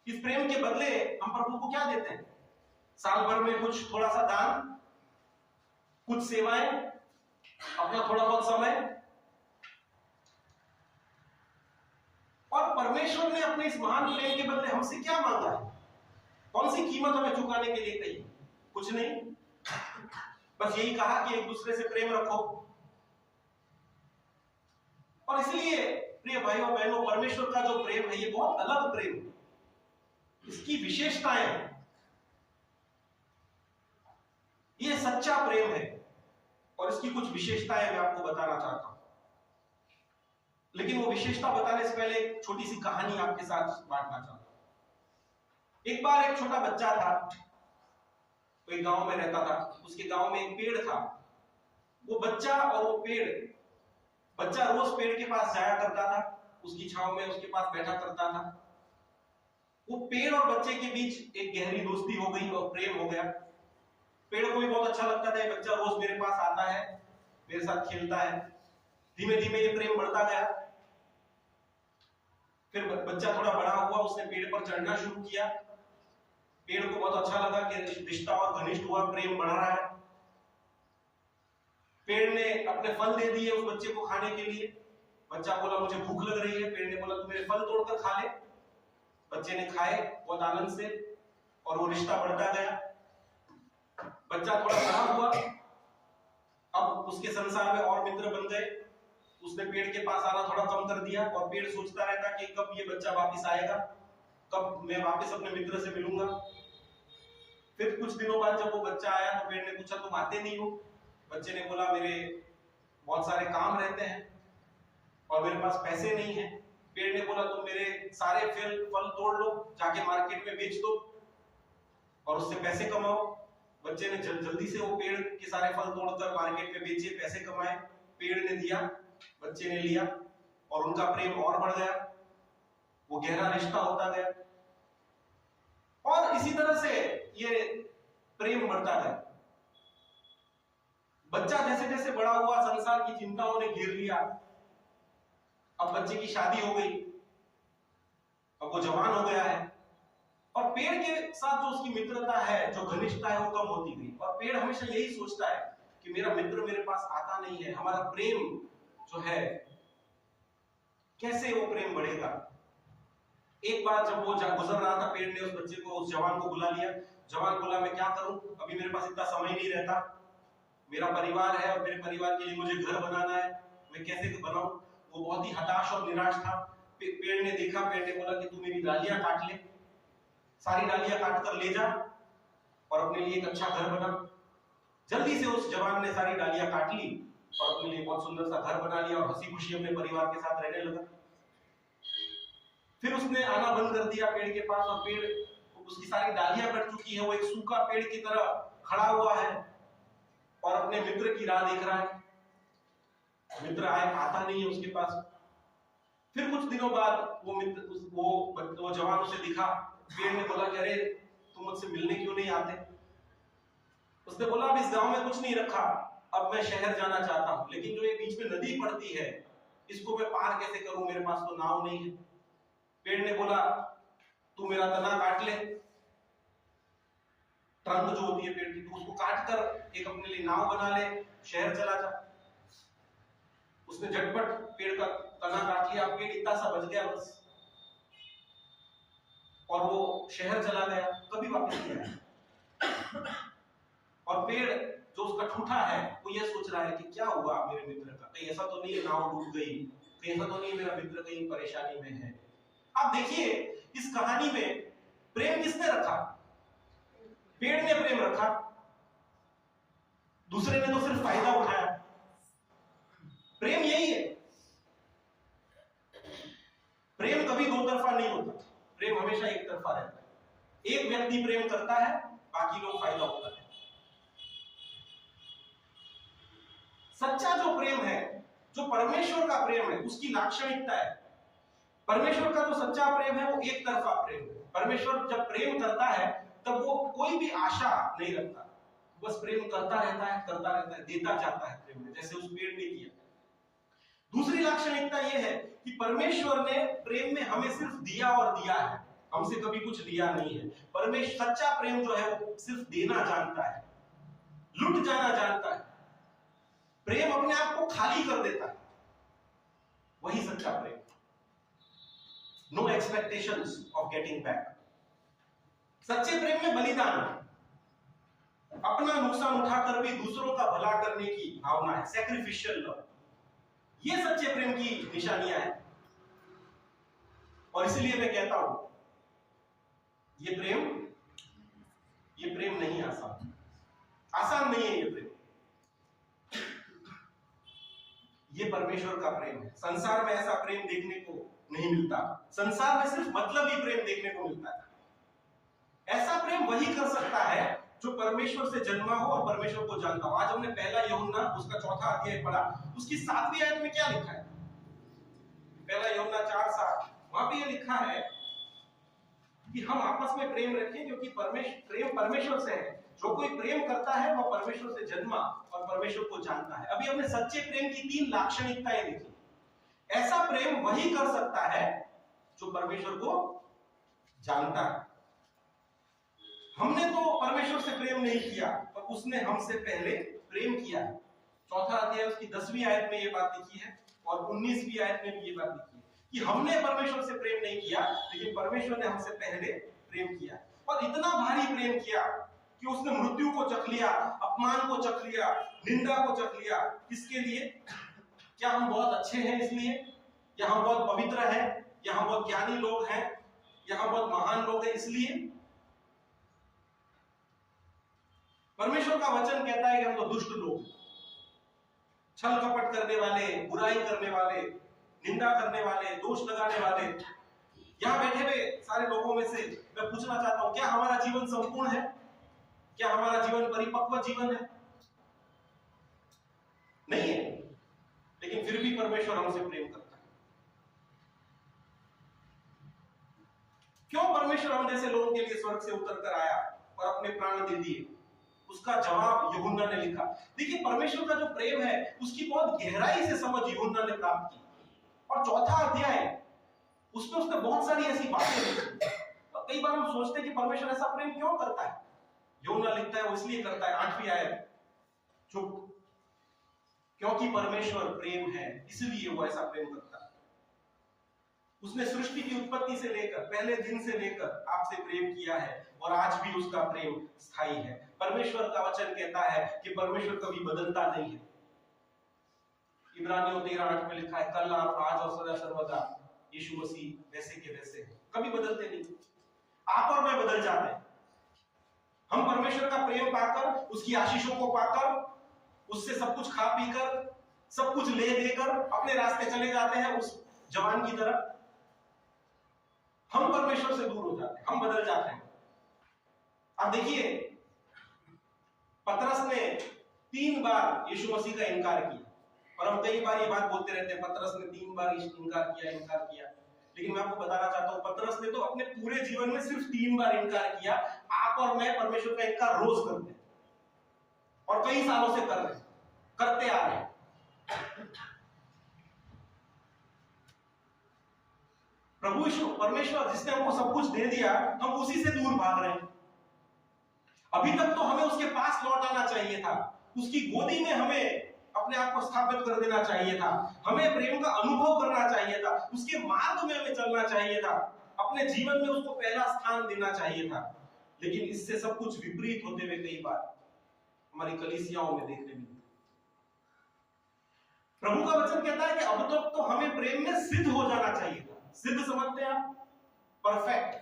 S1: इस प्रेम के बदले हम प्रभु को क्या देते हैं? साल भर में कुछ थोड़ा सा दान, कुछ सेवाएं, अपना थोड़ा बहुत समय। ने इस महान प्रेम के बदले हमसे क्या मांगा है? कौन सी कीमत हमें चुकाने के लिए कही? कुछ नहीं, बस यही कहा कि एक दूसरे से प्रेम रखो। और इसलिए प्रिय भाइयों बहनों, परमेश्वर का जो प्रेम है ये बहुत अलग प्रेम है। इसकी विशेषताएं, ये सच्चा प्रेम है और इसकी कुछ विशेषताएं मैं आपको बताना चाहता हूं। लेकिन वो विशेषता बताने से पहले एक छोटी सी कहानी आपके साथ बांटना चाहता हूं। एक बार एक छोटा बच्चा था, कोई गांव में रहता था। उसके गांव में एक पेड़ था। वो बच्चा और वो पेड़, बच्चा रोज पेड़ के पास जाया करता था, उसकी छांव में उसके पास बैठा करता था। वो पेड़ और बच्चे के बीच एक गहरी दोस्ती हो गई और प्रेम हो गया। पेड़ को भी बहुत अच्छा लगता था, बच्चा रोज मेरे पास आता है, मेरे साथ खेलता है। धीमे धीमे ये प्रेम बढ़ता गया। फिर बच्चा थोड़ा बड़ा हुआ, उसने पेड़ पर चढ़ना शुरू किया। पेड़ को बहुत अच्छा लगा कि रिश्ता और घनिष्ठ हुआ, प्रेम बढ़ रहा है। पेड़ ने अपने फल दे दिए उस बच्चे को खाने के लिए। बच्चा बोला मुझे भूख लग रही है। पेड़ ने बोला तू मेरे फल तोड़कर खा ले। बच्चे ने खाए बहुत आनंद से और वो रिश्ता बढ़ता गया। बच्चा थोड़ा बड़ा हुआ, अब उसके संसार में और मित्र बन गए। उसने पेड़ के पास आना थोड़ा कम कर दिया और पेड़ सोचता रहता कि कब ये बच्चा वापस आएगा, कब मैं वापस अपने मित्र से मिलूंगा। फिर कुछ दिनों बाद जब वो बच्चा आया तो पेड़ ने पूछा तुम आते नहीं हो? बच्चे ने बोला मेरे बहुत सारे काम रहते हैं और मेरे पास पैसे नहीं है। पेड़ ने बोला तुम मेरे सारे फल तोड़ लो, जाके मार्केट में बेच दो और उससे पैसे कमाओ। बच्चे ने जल्दी से वो पेड़ के सारे फल तोड़कर मार्केट में बेचे, पैसे कमाए। पेड़ ने दिया, बच्चे ने लिया और उनका प्रेम और बढ़ गया। वो गहरा रिश्ता होता गया और इसी तरह से ये प्रेम बढ़ता गया। बच्चा जैसे जैसे बड़ा हुआ, संसार की चिंताओं ने घेर लिया। अब बच्चे की शादी हो गई, अब वो जवान हो गया है और पेड़ के साथ जो उसकी मित्रता है, जो घनिष्ठता है, वो कम होती गई। और पेड़ हमेशा यही सोचता है कि मेरा मित्र मेरे पास आता नहीं है, हमारा प्रेम जो है कैसे वो प्रेम बढ़ेगा। एक बार जब वो गुजर रहा था, पेड़ ने उस बच्चे को, उस जवान को बुला लिया। जवान बोला मैं क्या करूं, अभी मेरे पास इतना समय नहीं रहता, मेरा परिवार है और मेरे परिवार के लिए मुझे घर बनाना है, मैं कैसे बनाऊं। वो बहुत ही हताश और निराश था। पेड़ ने देखा, पेड़ ने बोला कि तू मेरी डालियां काट ले, सारी डालियां काट कर ले जा और अपने लिए एक अच्छा घर बना। जल्दी से उस जवान ने सारी डालियां काट ली और अपने लिए बहुत सुंदर सा घर बना लिया और हंसी खुशी अपने परिवार के साथ रहने लगा। फिर उसने आना बंद कर दिया पेड़ के पास और पेड़, उसकी सारी डालियां कट चुकी है, वो एक सूखा पेड़ की तरह खड़ा हुआ है और अपने मित्र की राह देख रहा है। मित्र आता नहीं है उसके पास। फिर कुछ दिनों बाद वो मित्र, वो जवान उसे दिखा। पेड़ ने बोला कि अरे तुम मुझसे मिलने क्यों नहीं आते? उसने बोला अब इस गांव में कुछ नहीं रखा, अब मैं शहर जाना चाहता हूं, लेकिन जो ये बीच में नदी पड़ती है इसको मैं पार कैसे करूं, मेरे पास तो नाव नहीं है। पेड़ ने बोला तू मेरा तना काट ले, ट्रंक जो होती है पेड़ की, तो उसको काट कर एक अपने लिए नाव बना ले, शहर चला जा। उसने झटपट पेड़ का तना काट लिया, पेड़ इतना सा बच गया बस, और वो शहर चला गया, कभी वापस नहीं आया। और पेड़ जो उसका ठूठा है वो ये सोच रहा है कि क्या हुआ मेरे मित्र का, कहीं ऐसा तो नहीं है नाव डूब गई, कहीं ऐसा तो नहीं मेरा मित्र कहीं परेशानी में है। आप देखिए इस कहानी में प्रेम किसने रखा? पेड़ ने प्रेम रखा, दूसरे ने तो सिर्फ फायदा उठाया। प्रेम यही है, प्रेम कभी दो तरफा नहीं होता, प्रेम हमेशा एक तरफा रहता है। एक व्यक्ति प्रेम करता है, बाकी लोग फायदा उठाते हैं। सच्चा जो प्रेम है, जो परमेश्वर का प्रेम है, उसकी लाक्षणिकता है, परमेश्वर का जो सच्चा प्रेम है वो एक तरफा प्रेम है। परमेश्वर जब प्रेम करता है तब वो कोई भी आशा नहीं रखता, बस प्रेम करता रहता है, करता रहता है, देता जाता है प्रेम में, जैसे उस पेड़ ने किया। दूसरी लाक्षणिकता यह है कि परमेश्वर ने प्रेम में हमें सिर्फ दिया और दिया है, हमसे कभी कुछ लिया नहीं है। परमेश्वर सच्चा प्रेम जो है वो सिर्फ देना जानता है, लुट जाना जानता है। प्रेम अपने आप को खाली कर देता है, वही सच्चा प्रेम। No expectations of getting back. सच्चे प्रेम में बलिदान है, अपना नुकसान उठाकर भी दूसरों का भला करने की भावना है, सैक्रिफिशियल लव। ये सच्चे प्रेम की निशानियां हैं। और इसलिए मैं कहता हूं ये प्रेम नहीं आसान नहीं है। ये प्रेम, ये परमेश्वर का प्रेम है। संसार में ऐसा प्रेम देखने को नहीं मिलता। संसार में सिर्फ मतलबी प्रेम देखने को मिलता है। ऐसा प्रेम वही कर सकता है जो परमेश्वर से जन्मा हो और परमेश्वर को जानता हो। आज हमने पहला यूहन्ना उसका 4वां अध्याय पढ़ा, उसकी 7वीं आयत में क्या लिखा है? पहला यूहन्ना 4:7, वहां पे ये लिखा है कि हम आपस में प्रेम रखें क्योंकि प्रेम परमेश्वर से है। जो कोई प्रेम करता है वह परमेश्वर से जन्मा और परमेश्वर को जानता है। अभी हमने सच्चे प्रेम की 3 लाक्षणिकताएं देखी। ऐसा प्रेम वही कर सकता है जो परमेश्वर को जानता है। हमने तो परमेश्वर से प्रेम नहीं किया, पर उसने हमसे पहले प्रेम किया। 4वां अध्याय उसकी 10वीं आयत में ये बात लिखी है और 19वीं आयत में भी ये बात लिखी है कि हमने परमेश्वर से प्रेम नहीं किया, लेकिन परमेश्वर ने हमसे पहले प्रेम किया। और इतना भारी प्रेम किया कि उसने मृत्यु को चख लिया, अपमान को चख लिया, निंदा को चख लिया। किसके लिए? क्या हम बहुत अच्छे हैं इसलिए, या हम बहुत पवित्र हैं, या हम बहुत ज्ञानी लोग हैं, या हम बहुत महान लोग हैं इसलिए? परमेश्वर का वचन कहता है कि हम तो दुष्ट लोग, छल कपट करने वाले, बुराई करने वाले, निंदा करने वाले, दोष लगाने वाले। यहां बैठे हुए सारे लोगों में से मैं पूछना चाहता हूं, क्या हमारा जीवन संपूर्ण है? क्या हमारा जीवन परिपक्व जीवन है? नहीं है। लेकिन फिर भी परमेश्वर हमसे प्रेम करता है। क्यों परमेश्वर हम जैसे लोगों के लिए स्वर्ग से उतर कर आया और अपने प्राण दे दिए? उसका जवाब यूहन्ना ने लिखा। देखिए, परमेश्वर का जो प्रेम है उसकी बहुत गहराई से समझ यूहन्ना ने प्राप्त की। और 4वां अध्याय उसमें उसने बहुत सारी ऐसी बातें लिखी। तो कई बार हम सोचते हैं कि परमेश्वर ऐसा प्रेम क्यों करता है? यूहन्ना लिखता है वो इसलिए करता है। 8वीं आयत, चुप, क्योंकि परमेश्वर प्रेम है इसलिए वो ऐसा प्रेम करता है। उसने सृष्टि की उत्पत्ति से लेकर पहले दिन से लेकर आपसे प्रेम किया है और आज भी उसका प्रेम स्थायी है। परमेश्वर का वचन कहता है कि परमेश्वर कभी बदलता नहीं है। इब्रानियों 13:8 में लिखा है, कल आज और सदा सर्वदा यीशु मसीह वैसे के वैसे हैं, कभी बदलते नहीं। आप और मैं बदल जाते हैं। हम परमेश्वर का प्रेम पाकर, उसकी आशीषों को पाकर, उससे सब कुछ खा पीकर, सब कुछ ले लेकर अपने रास्ते चले जाते हैं उस जवान की तरह। हम परमेश्वर से दूर हो जाते हैं, हम बदल जाते हैं। अब देखिए, पतरस ने 3 बार यीशु मसीह का इनकार किया। और हम कई बार ये बात बोलते रहते हैं, पतरस ने 3 बार इनकार किया। लेकिन मैं आपको बताना चाहता हूं, पतरस ने तो अपने पूरे जीवन में सिर्फ 3 बार इनकार किया। आप और मैं परमेश्वर का इनकार रोज करते हैं और कई सालों से करते आ रहे हैं। प्रभु यीशु परमेश्वर जिसने हमको सब कुछ दे दिया, हम उसी से दूर भाग रहे हैं। अभी तक तो हमें उसके पास लौट आना चाहिए था, उसकी गोदी में हमें अपने आप को स्थापित कर देना चाहिए था, हमें प्रेम का अनुभव करना चाहिए था, उसके मार्ग में हमें चलना चाहिए था, अपने जीवन में उसको पहला स्थान देना चाहिए था। लेकिन इससे सब कुछ विपरीत होते हुए कई बार हमारी कलीसियाओं में देखने मिलता है। प्रभु का वचन कहता है कि अब तक तो हमें प्रेम में सिद्ध हो जाना चाहिए था। सिद्ध समझते हैं आप? परफेक्ट,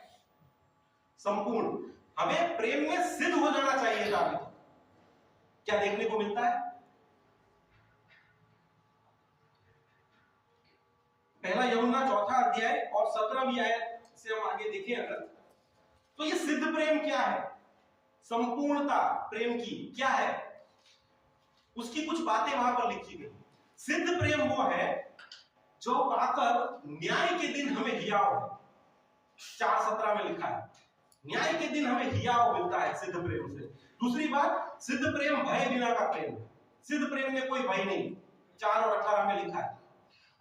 S1: संपूर्ण। हमें प्रेम में सिद्ध हो जाना चाहिए था। अभी क्या देखने को मिलता है? पहला यूहन्ना 4वां अध्याय और 17वीं आयत से हम आगे देखें अगर, तो ये सिद्ध प्रेम क्या है? संपूर्णता प्रेम की क्या है? उसकी कुछ बातें वहां पर लिखी गई। सिद्ध प्रेम वो है जो पाकर न्याय के दिन हमें हियाव है। 4:17 में लिखा है, न्याय के दिन हमें हियाव मिलता है सिद्ध प्रेम से। दूसरी बात, सिद्ध प्रेम भय बिना का प्रेम। सिद्ध प्रेम में कोई भय नहीं, 4 और 18 में लिखा है।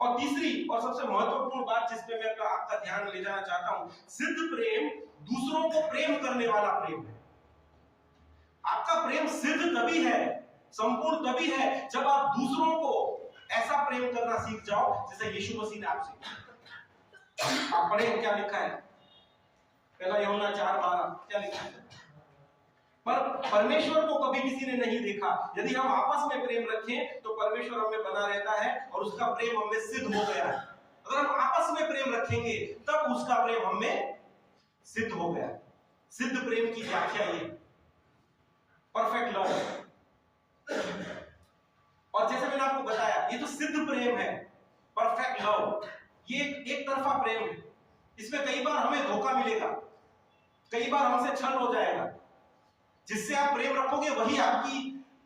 S1: और तीसरी और सबसे महत्वपूर्ण बात जिस पे मैं आपका ध्यान ले जाना चाहता हूं, सिद्ध प्रेम दूसरों को प्रेम करने वाला प्रेम है। आपका प्रेम सिद्ध तभी है, संपूर्ण तभी है जब आप दूसरों को ऐसा प्रेम करना सीख जाओ जैसे यीशु मसीह ने आपसे किया। आप पढ़े क्या लिखा है, पहला यूहन्ना 4:12 क्या लिखा है? पर परमेश्वर को कभी किसी ने नहीं देखा। यदि हम आपस में प्रेम रखें तो परमेश्वर हमें बना रहता है और उसका प्रेम हमें सिद्ध हो गया है। अगर हम आपस में प्रेम रखेंगे तब उसका प्रेम हमें सिद्ध हो गया। सिद्ध प्रेम की व्याख्या ये परफेक्ट लव। और जैसे मैंने आपको बताया, ये जो सिद्ध प्रेम है, परफेक्ट लव, ये एक तरफा प्रेम है। इसमें कई बार हमें धोखा मिलेगा, कई बार हमसे छल हो जाएगा। जिससे आप प्रेम रखोगे वही आपकी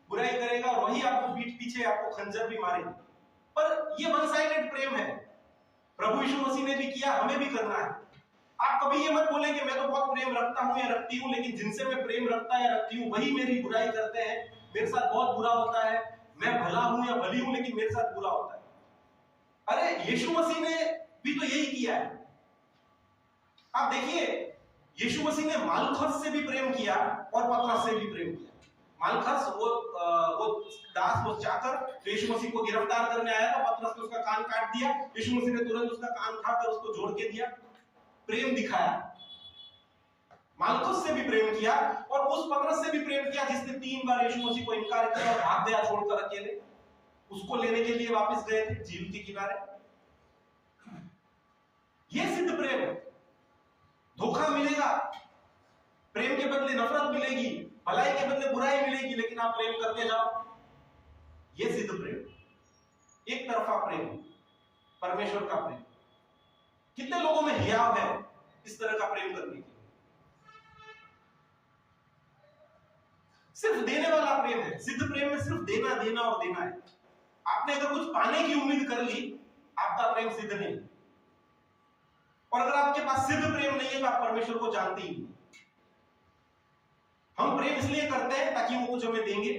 S1: बुराई करेगा और वही आपको पीठ पीछे आपको खंजर भी मारेगा। पर ये वन साइडेड प्रेम है। प्रभु यीशु मसीह ने भी किया, हमें भी करना है। आप कभी ये मत बोलेंगे मैं तो बहुत प्रेम रखता हूं या रखती हूं, लेकिन जिनसे मैं प्रेम रखता या रखती हूं वही मेरी बुराई करते हैं, मेरे साथ बहुत बुरा होता है। मैं भला हूं या भली हूं, लेकिन मेरे साथ बुरा होता है। अरे यीशु मसीह ने भी तो यही किया है। आप देखिए, यीशु मसीह ने मालखस से भी प्रेम किया और पतरस से भी प्रेम किया। मालखस वो दास, वो चाकर जो यीशु मसीह को गिरफ्तार करने आया था, पतरस ने उसका कान काट दिया। यीशु मसीह ने तुरंत उसका कान उठाकर उसको जोड़ के दिया, प्रेम दिखाया। मालखस से भी प्रेम किया और उस पतरस से भी प्रेम किया जिसने 3 बार यीशु मसीह को इनकार किया और भाग गया छोड़कर अकेले। उसको लेने के लिए वापस गए थे झील के किनारे। यह सिद्ध प्रेम है। धोखा मिलेगा, प्रेम के बदले नफरत मिलेगी, भलाई के बदले बुराई मिलेगी, लेकिन आप प्रेम करते जाओ। यह सिद्ध प्रेम, एक तरफा प्रेम, परमेश्वर का प्रेम। कितने लोगों में हियाव है इस तरह का प्रेम करने की? सिर्फ देने वाला प्रेम है। सिद्ध प्रेम में सिर्फ देना देना और देना है। आपने अगर कुछ पाने की उम्मीद कर ली, आपका प्रेम सिद्ध नहीं। और अगर आपके पास सिद्ध प्रेम नहीं है तो आप परमेश्वर को जानते ही नहीं। हम प्रेम इसलिए करते हैं ताकि वो कुछ हमें देंगे।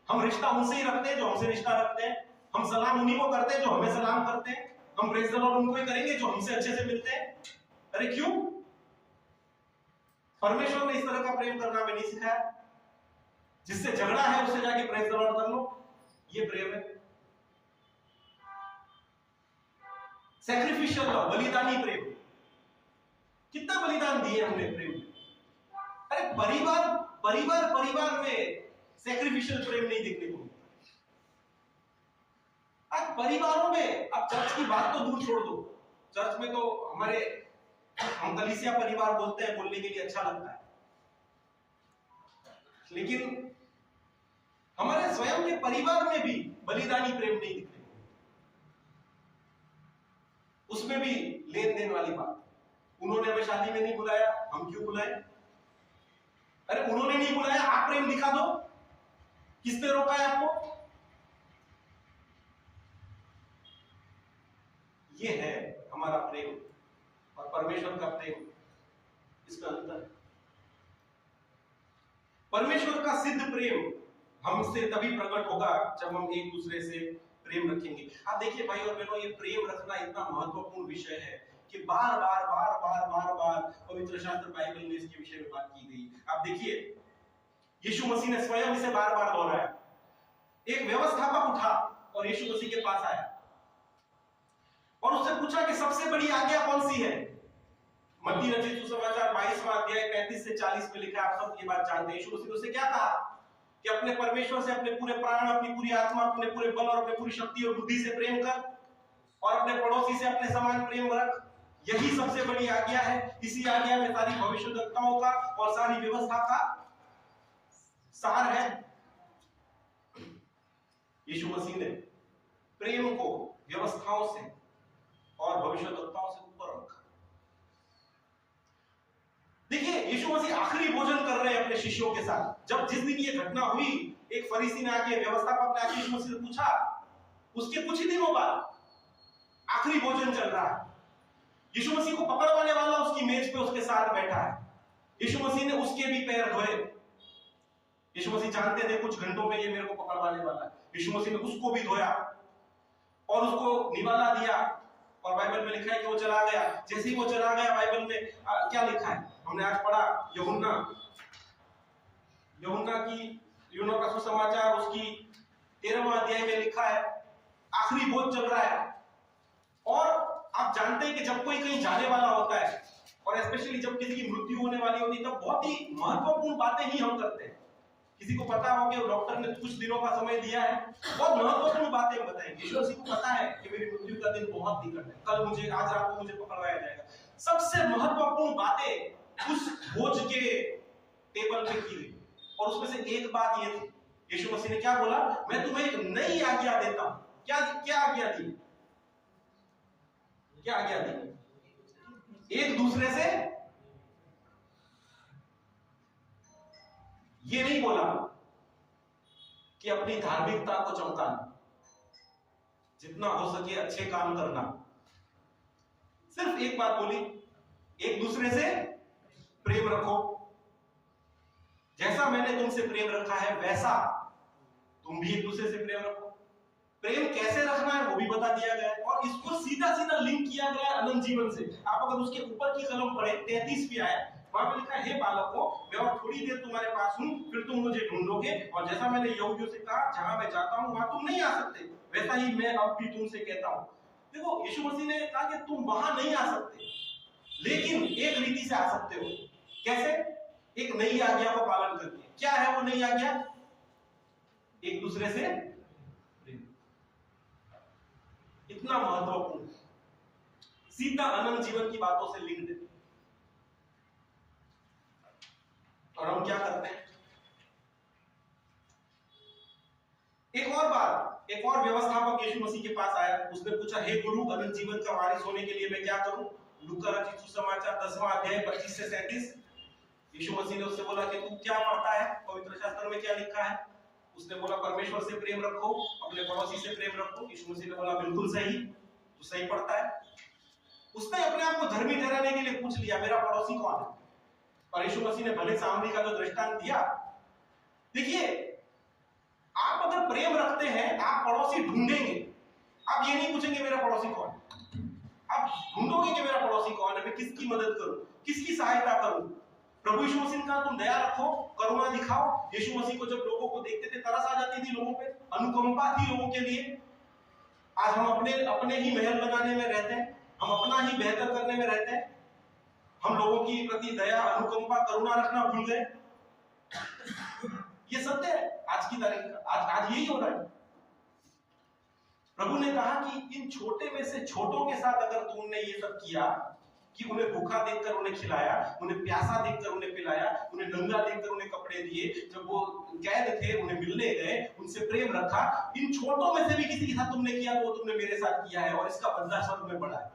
S1: हम रिश्ता उनसे ही रखते हैं जो हमसे रिश्ता रखते हैं। हम सलाम उन्हीं को करते हैं जो हमें सलाम करते हैं। हम प्रेज द लॉर्ड उनको ही करेंगे जो हमसे अच्छे से मिलते हैं। अरे क्यों? परमेश्वर ने इस तरह का प्रेम करना हमें नहीं सिखाया। जिससे झगड़ा है उससे जाके प्रेज द लॉर्ड कर लो, ये प्रेम है। सैक्रिफिशियल लव, बलिदानी प्रेम। कितना बलिदान दिए हमने प्रेम में। अरे परिवार में सैक्रिफिशियल प्रेम नहीं देखने को मिलता। आज परिवारों में, अब चर्च की बात तो दूर छोड़ दो, चर्च में तो हम कलीसिया परिवार बोलते हैं, बोलने के लिए अच्छा लगता है, लेकिन हमारे स्वयं के परिवार में भी बलिदानी प्रेम नहीं दिखते। उसमें भी लेन देन वाली बात। उन्होंने हमें शादी में नहीं बुलाया, हम क्यों बुलाए? अरे उन्होंने नहीं बुलाया, आप प्रेम दिखा दो। किसने रोका है आपको? ये है हमारा प्रेम और परमेश्वर का प्रेम, इसका अंतर है। परमेश्वर का सिद्ध प्रेम हमसे तभी प्रकट होगा जब हम एक दूसरे से प्रेम रखेंगे। आप देखिए भाई और बहनों, ये प्रेम रखना इतना महत्वपूर्ण विषय है कि बार बार पवित्र शास्त्र बाइबल में इसके विषय में बात की गई। आप देखिए, यीशु मसीह ने स्वयं इसे बार बार दोहराया। एक व्यवस्थापक उठा और यीशु मसीह के पास आया और उससे पूछा कि सबसे बड़ी आज्ञा कौन सी है? मत्ती रचित सुसमाचार 22वां अध्याय 35 से 40 में लिखा है, आप सब ये बात जानते हैं। यीशु मसीह ने उससे क्या कहा कि अपने परमेश्वर से अपने पूरे प्राण, अपनी पूरी आत्मा, अपने पूरे बल और अपने पूरी शक्ति और बुद्धि से प्रेम कर और अपने पड़ोसी से अपने समान प्रेम रख। यही सबसे बड़ी आज्ञा है। इसी आज्ञा में सारी भविष्यद्वक्ताओं का और सारी व्यवस्था का सार है। यीशु मसीह ने प्रेम को व्यवस्थाओं से और भविष्यद्वक्ताओं से ऊपर रखा। देखिए, यीशु मसीह आखिरी भोजन कर रहे हैं अपने शिष्यों के साथ। जब जिस दिन ये घटना हुई, एक फरीसी ने आके, व्यवस्थापक ने आके यीशु मसीह से पूछा। उसके कुछ ही दिनों बाद आखिरी भोजन चल रहा है। यीशु मसीह को पकड़वाने वाला उसकी मेज पे उसके साथ बैठा है। यीशु मसीह ने उसके भी पैर धोए। यीशु मसीह जानते थे कुछ घंटों में ये मेरे को पकड़वाने वाला है। यीशु मसीह ने उसको भी धोया और उसको निवाला दिया। और बाइबल में लिखा है कि वो चला गया। जैसे ही वो चला गया, बाइबल में क्या लिखा है, हमने आज पढ़ा, यूहन्ना का सुसमाचार उसकी 13वां अध्याय में लिखा है, आखिरी भोज चल रहा है और आप जानते हैं कि जब कोई कहीं जाने वाला होता है और स्पेशली जब किसी की मृत्यु होने वाली होती है, तब बहुत ही महत्वपूर्ण बातें ही हम करते हैं। किसी को पता हो कि डॉक्टर ने कुछ दिनों का समय दिया है, बहुत महत्वपूर्ण बातें हम बताएंगे। यीशु मसीह को पता है कि मेरी मृत्यु का दिन बहुत निकट है, कल मुझे, आज रात को मुझे पकड़वाया जाएगा। सबसे महत्वपूर्ण बातें उस भोज के टेबल पे की गई, और उसमें से एक बात ये थी, यीशु मसीह ने क्या बोला? मैं तुम्हें एक नई आज्ञा देता हूं। क्या क्या आज्ञा दी? क्या आज्ञा दी? एक दूसरे से, ये नहीं बोला कि अपनी धार्मिकता को चमकाना, जितना हो सके अच्छे काम करना। सिर्फ एक बात बोली, एक दूसरे से प्रेम रखो, जैसा मैंने तुमसे प्रेम रखा है वैसा तुम भी एक दूसरे से प्रेम रखो। प्रेम कैसे रखना है वो भी बता दिया गया है, और इसको सीधा सीधा लिंक किया गया है अनंत जीवन से। आप अगर उसके ऊपर की कलम पढ़े 33 भी आया, वहां पे लिखा है, हे बालकों, मैं और थोड़ी देर तुम्हारे पास हूं, फिर तुम मुझे ढूंढोगे, और जैसा मैंने यहूदियों से कहा, जहां मैं जाता हूं वहां तुम नहीं आ सकते, वैसा ही मैं अब भी तुमसे कहता हूं। देखो, यीशु मसीह ने कहा कि तुम वहां नहीं आ सकते, लेकिन एक रीति से आ सकते हो। कैसे? एक नई आज्ञा को पालन करके। क्या है वो नई आज्ञा? एक दूसरे से प्रेम। इतना महत्वपूर्ण, सीधा अनंत जीवन की बातों से लिंक है। और हम क्या करते हैं? एक और बात, एक और व्यवस्थापक यीशु मसीह के पास आया, उसने पूछा, हे गुरु, अनंत जीवन का वारिस होने के लिए मैं क्या करूं? लूका रचित सुसमाचार 10वां अध्याय 25 से 37। यीशु मसीह ने उससे बोला कि तू क्या पढ़ता है, पवित्र शास्त्र में क्या लिखा है? उसने बोला, परमेश्वर से प्रेम रखो, अपने पड़ोसी से प्रेम रखो। यीशु मसीह ने बोला, बिल्कुल सही, तू सही पढ़ता है। उसने अपने आप को धर्मी ठहराने के लिए पूछ लिया, मेरा पड़ोसी कौन है? और यीशु मसीह ने भले सामरी का जो दृष्टांत दिया, देखिए, आप अगर प्रेम रखते हैं, आप पड़ोसी ढूंढेंगे। आप ये नहीं पूछेंगे मेरा पड़ोसी कौन है, आप ढूंढोगे कि मेरा पड़ोसी कौन है, मैं किसकी मदद करूं, किसकी सहायता करूं। प्रभु यीशु मसीह का तुम दया रखो, करुणा दिखाओ। यीशु मसीह को जब लोगों को देखते थे, तरस आ जाती थी लोगों पे, अनुकंपा थी लोगों के लिए। आज हम अपने ही महल बनाने में रहते हैं, हम अपना ही बेहतर करने में रहते हैं, हम लोगों की प्रति दया, अनुकंपा, करुणा रखना भूल गए। ये सत्य है आज की तारीख का, आज यही हो रहा है। प्रभु ने कहा कि इन छोटे में से छोटों के साथ अगर तुमने ये सब किया, कि उन्हें भूखा देखकर उन्हें खिलाया, उन्हें प्यासा देखकर उन्हें पिलाया, उन्हें नंगा देखकर उन्हें कपड़े दिए, जब वो कैद थे उन्हें मिलने गए, उनसे प्रेम रखा, इन छोटों में से भी किसी के साथ तुमने किया तो वो तुमने मेरे साथ किया है, और इसका बदला स्वर्ग में बड़ा है।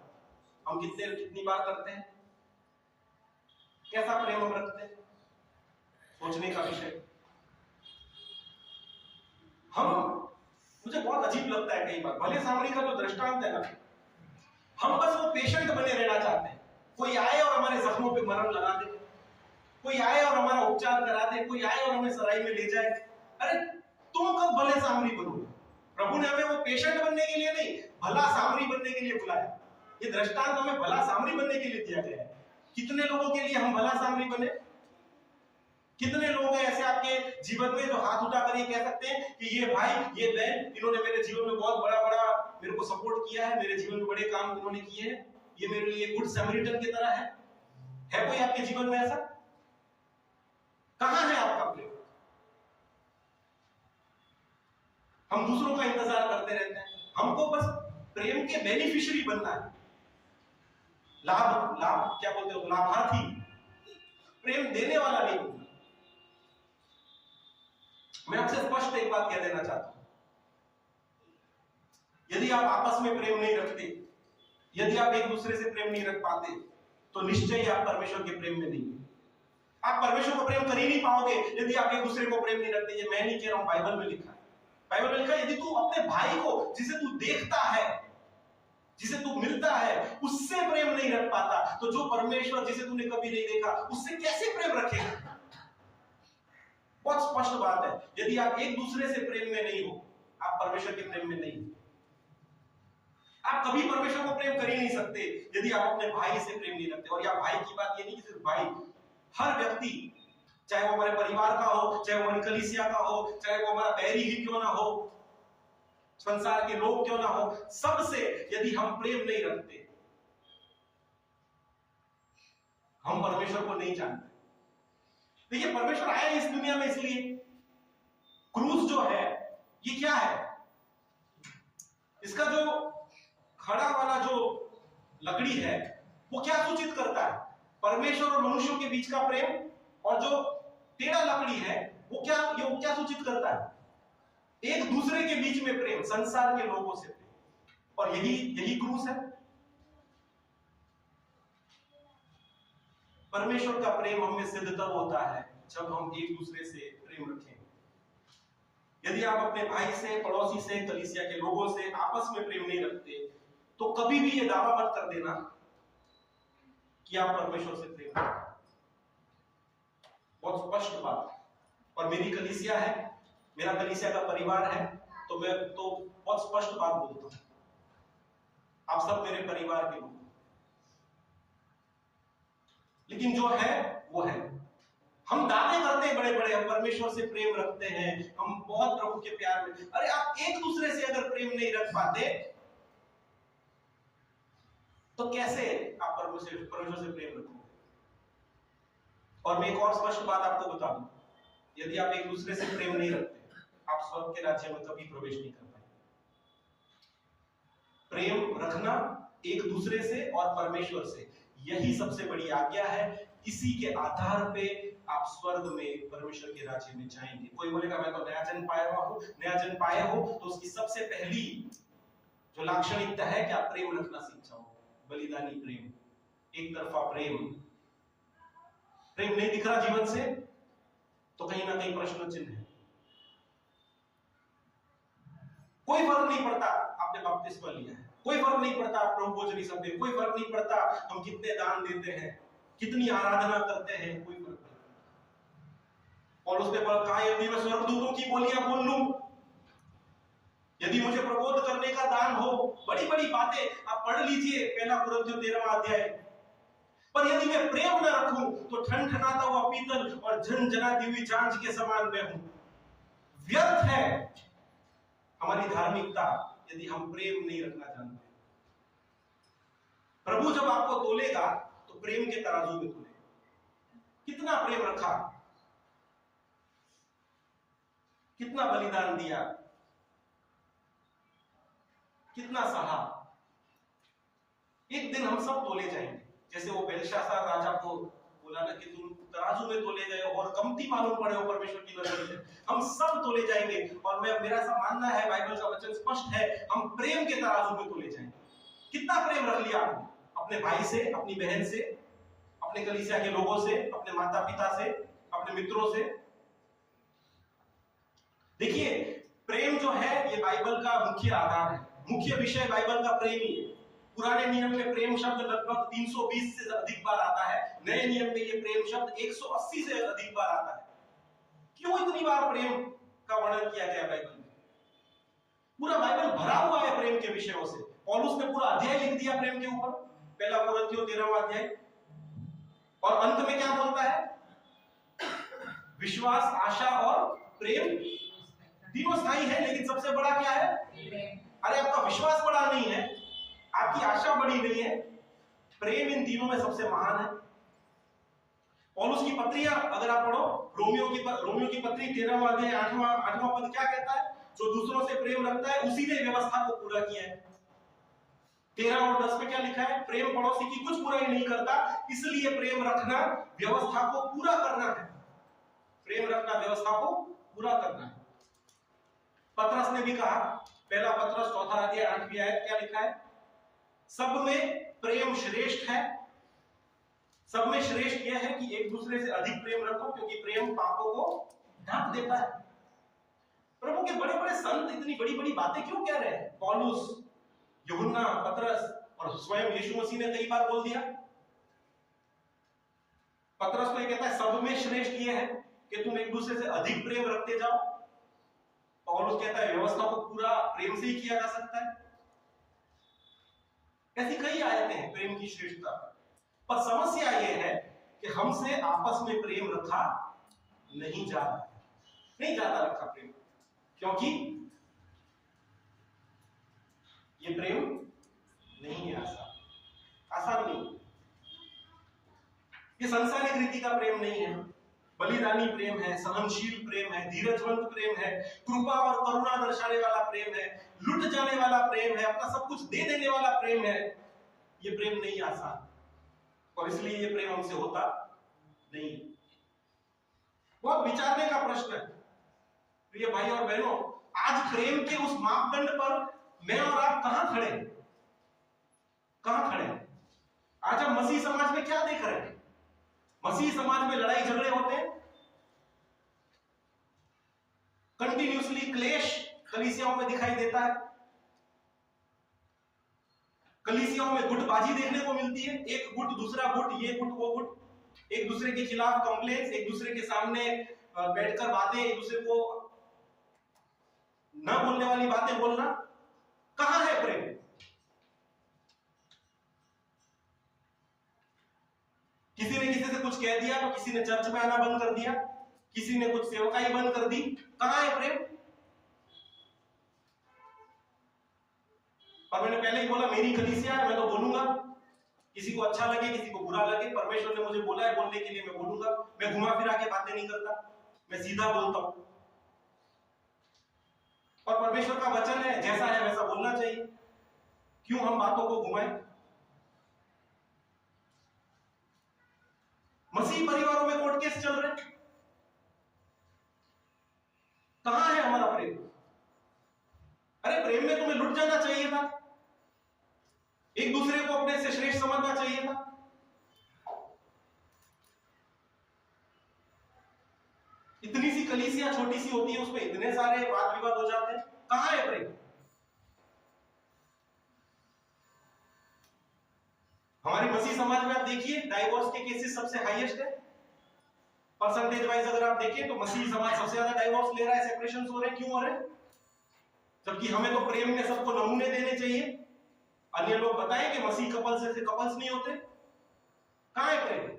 S1: हम कितनी बार करते हैं? कैसा प्रेम हम रखते हैं? सोचने का विषय। मुझे बहुत अजीब लगता है कई बार, भले सामरी का जो दृष्टांत है ना, हम बस वो पेशेंट बने रहना चाहते हैं। कोई आए और हमारे जख्मों पे मरहम लगा दे, कोई आए और हमारा उपचार करा दे, कोई आए और हमें सराय में ले जाए। अरे तुम कब भले सामरी बनोगे? प्रभु ने हमें वो पेशेंट बनने के लिए नहीं, भला सामरी बनने के लिए बुलाया। ये दृष्टांत हमें भला सामरी बनने के लिए दिया गया है। कितने लोगों के लिए हम भला सामरी बने? कितने लोग हैं ऐसे आपके जीवन में जो हाथ उठाकर ये कह सकते हैं कि ये भाई, ये बहन, इन्होंने मेरे जीवन में बहुत बड़ा मेरे को सपोर्ट किया है, मेरे जीवन में बड़े काम उन्होंने किए हैं, ये मेरे लिए गुड समरिटन की तरह है? कोई आपके जीवन में ऐसा? कहां है आपका प्रेम? हम दूसरों का इंतजार करते रहते हैं, हमको बस प्रेम के बेनिफिशियरी बनना है, लाभ क्या बोलते हो, लाभार्थी, प्रेम देने वाला नहीं बनना। मैं आपसे स्पष्ट एक बात कह देना चाहता हूं, यदि आप आपस में प्रेम नहीं रखते, यदि आप एक दूसरे से प्रेम नहीं रख पाते, तो निश्चय ही आप परमेश्वर के प्रेम में नहीं। आप परमेश्वर को प्रेम कर ही नहीं पाओगे यदि आप एक दूसरे को प्रेम नहीं रखते। ये मैं नहीं कह रहा हूं, बाइबल में लिखा है। बाइबल में लिखा है, यदि तू अपने भाई को, जिसे तू देखता है, जिसे तू मिलता है, उससे प्रेम नहीं रख पाता, तो जो परमेश्वर जिसे तूने कभी नहीं देखा, उससे कैसे प्रेम रखेगा? बहुत स्पष्ट बात है। यदि आप एक दूसरे से प्रेम में नहीं हो, आप परमेश्वर के प्रेम में नहीं। आप कभी परमेश्वर को प्रेम कर ही नहीं सकते यदि आप अपने भाई से प्रेम नहीं रखते। और यह भाई की बात ये नहीं कि सिर्फ भाई, हर व्यक्ति, चाहे वो हमारे परिवार का हो, चाहे वो हमारी कलीसिया का हो, चाहे वो हमारा बैरी ही क्यों ना हो, संसार के लोग क्यों ना हो, सबसे यदि हम प्रेम नहीं रखते, हम परमेश्वर को नहीं जानते। देखिए, परमेश्वर आया इस दुनिया में इसलिए। क्रूस जो है ये क्या है? इसका जो खड़ा वाला जो लकड़ी है वो क्या सूचित करता है? परमेश्वर और मनुष्यों के बीच का प्रेम। और जो टेढ़ा लकड़ी है वो क्या सूचित करता है? एक दूसरे के बीच में प्रेम, संसार के लोगों से प्रेम। और यही क्रूस है। परमेश्वर का प्रेम हम में सिद्ध तब होता है जब हम एक दूसरे से प्रेम रखें। यदि आप अपने भाई से, पड़ोसी से, कलीसिया के लोगों से आपस में प्रेम नहीं रखते तो कभी भी ये दावा मत कर देना कि आप परमेश्वर से प्रेम करते। बहुत स्पष्ट बात। और मेरी कलीसिया है, मेरा कलीसिया का परिवार है, तो मैं तो बहुत स्पष्ट बात बोलता हूं, आप सब मेरे परिवार के लोग। लेकिन जो है वो है। हम दावे करते हैं बड़े बड़े, हम परमेश्वर से प्रेम रखते हैं, हम बहुत प्रभु के प्यार में। अरे आप एक दूसरे से अगर प्रेम नहीं रख पाते तो कैसे आप परमेश्वर से प्रेम रखोगे? और मैं एक और स्पष्ट बात आपको बता दूं, यदि आप एक दूसरे से प्रेम नहीं रखते, आप स्वर्ग के राज्य में कभी प्रवेश नहीं कर पाएंगे। प्रेम रखना एक दूसरे से और परमेश्वर से, यही सबसे बड़ी आज्ञा है। इसी के आधार पे आप स्वर्ग में परमेश्वर के राज्य में जाएंगे। कोई बोलेगा मैं तो नया जन्म पाया हुआ हूं। नया जन्म पाए हो तो उसकी सबसे पहली जो लाक्षणिकता है कि आप प्रेम रखना सीख जाओ। बलिदानी प्रेम, एक तरफा प्रेम। प्रेम नहीं दिख रहा जीवन से तो कहीं ना कहीं प्रश्न चिन्ह है। कोई फर्क नहीं पड़ता आपने बपतिस्मा लिया है, कोई फर्क नहीं पड़ता आप प्रभु भोजनी समझे, कोई फर्क नहीं पड़ता हम कितने दान देते हैं, कितनी आराधना करते हैं, कोई फर्क नहीं। और उसने कहा यदि मैं स्वर्गदूतों की बोलियां बोल लूं, यदि मुझे प्रबोध करने का दान हो, बड़ी बड़ी बातें आप पढ़ लीजिए पहला कुरिन्थियों 13वां अध्याय। पर यदि मैं प्रेम न रखूं तो ठनठनाता हुआ पीतल और झनझनाती हुई झांझ के समान मैं हूं। व्यर्थ है हमारी धार्मिकता यदि हम प्रेम नहीं रखना जानते। प्रभु जब आपको तोलेगा तो प्रेम के तराजू में तोलेगा। कितना प्रेम रखा, कितना बलिदान दिया, कितना सहा। एक दिन हम सब तोले जाएंगे। जैसे वो बेलशास्सर राजा को बोला ना कि तुम तराजू में तोले गए हो और कमती मालूम पड़े हो परमेश्वर की नजर में, हम सब तोले जाएंगे। और मेरा मानना है, बाइबल का वचन स्पष्ट है, हम प्रेम के तराजू में तोले जाएंगे। कितना प्रेम रख लिया आपने अपने भाई से, अपनी बहन से, अपने कलीसिया के लोगों से, अपने माता पिता से, अपने मित्रों से। देखिए, प्रेम जो है ये बाइबल का मुख्य आधार है, मुख्य विषय बाइबल का प्रेम ही है। पुराने नियम में प्रेम शब्द लगभग 320 से अधिक बार आता है। नए नियम में ये प्रेम शब्द 180 से अधिक बार आता है। क्यों इतनी बार प्रेम का वर्णन किया गया बाइबल में? पूरा बाइबल भरा हुआ है प्रेम के विषयों से। पौलुस ने पूरा अध्याय लिख दिया प्रेम के ऊपर, पहला कुरिन्थियों 13वां अध्याय। और अंत में क्या बोलता है? विश्वास, आशा और प्रेम तीनों स्थायी है, लेकिन सबसे बड़ा क्या है? अरे आपका विश्वास बड़ा नहीं है, आपकी आशा बड़ी नहीं है, प्रेम इन तीनों में सबसे महान है। पौलुस की पत्रियां अगर आप पढ़ो, रोमियो की पत्री 13वां अध्याय 8वां पद क्या कहता है? जो दूसरों से प्रेम रखता है उसी ने व्यवस्था को पूरा किया है। 13 और 10 में क्या लिखा है? प्रेम पड़ोसी की कुछ बुराई नहीं करता, इसलिए प्रेम रखना व्यवस्था को पूरा करना है। प्रेम रखना व्यवस्था को पूरा करना है। पतरस ने भी कहा, पहला पतरस 4 अध्याय 8वीं आयत, क्या लिखा है? सब में प्रेम श्रेष्ठ है। सब में श्रेष्ठ यह है कि एक दूसरे से अधिक प्रेम रखो, क्योंकि प्रेम पापों को ढांक देता है। प्रभु के बड़े बड़े संत इतनी बड़ी बड़ी बातें क्यों कह रहे हैं? पौलुस, यूहन्ना, पतरस और स्वयं यीशु मसीह ने कई बार बोल दिया। पतरस तो ये कहता है सब में श्रेष्ठ यह है कि तुम एक दूसरे से अधिक प्रेम रखते जाओ। पौलुस कहता है व्यवस्था को पूरा प्रेम से ही किया जा सकता है। ऐसी कई आयतें हैं प्रेम की श्रेष्ठता। पर समस्या यह है कि हमसे आपस में प्रेम रखा नहीं जाता रखा प्रेम, क्योंकि ये प्रेम नहीं है आसान नहीं। ये सांसारिक रीति का प्रेम नहीं है, बलिदानी प्रेम है, सहनशील प्रेम है, धीरजवंत प्रेम है, कृपा और करुणा दर्शाने वाला प्रेम है, लुट जाने वाला प्रेम है, अपना सब कुछ दे देने वाला प्रेम है। ये प्रेम नहीं आसान, और इसलिए ये प्रेम हमसे होता नहीं। बहुत विचारने का प्रश्न है प्रिय भाई और बहनों। आज प्रेम के उस मापदंड पर मैं और आप कहां खड़े, कहां खड़े? आज हम मसीह समाज में क्या देख रहे हैं? मसीह समाज में लड़ाई झगड़े होते हैं, कंटिन्यूसली क्लेश कलीसियाओं में दिखाई देता है, कलीसियाओं में गुटबाजी देखने को मिलती है, एक गुट दूसरा गुट, ये गुट वो गुट, एक दूसरे के खिलाफ कंप्लेंट्स, एक दूसरे के सामने बैठकर बातें, एक दूसरे को न बोलने वाली बातें बोलना। कहां है प्रेम? किसी ने किसी से कुछ कह दिया तो किसी ने चर्च में आना बंद कर दिया, किसी ने कुछ सेवकाई बंद कर दी। कहां है प्रेम? और मैंने पहले ही बोला, मेरी कलीसिया है, मैं तो बोलूंगा, किसी को अच्छा लगे किसी को बुरा लगे, परमेश्वर ने मुझे बोला है बोलने के लिए, मैं बोलूंगा। मैं घुमा फिरा के बातें नहीं करता, मैं सीधा बोलता हूं। और परमेश्वर का वचन है, जैसा है वैसा बोलना चाहिए, क्यों हम बातों को घुमाएं? मसीह परिवारों में कोर्ट केस चल रहे, कहां है हमारा प्रेम? अरे प्रेम में तुम्हें लुट जाना चाहिए था, एक दूसरे को अपने से श्रेष्ठ समझना चाहिए था। इतनी सी कलीसिया छोटी सी होती है, उसमें इतने सारे वाद विवाद हो जाते हैं। कहां है प्रेम? हमारी मसीह समाज में आप देखिए, डाइवोर्स के केसेस सबसे हाईएस्ट है, परसेंटेज वाइज अगर आप देखें तो मसीह समाज सबसे ज्यादा डाइवोर्स ले रहा है, सेपरेशन हो रहे हैं। क्यों हो रहे हैं? जबकि हमें तो प्रेम में सबको नमूने देने चाहिए। अन्य लोग बताएं कि मसीह कपल्स ऐसे कपल्स नहीं होते। कहां है प्रेम?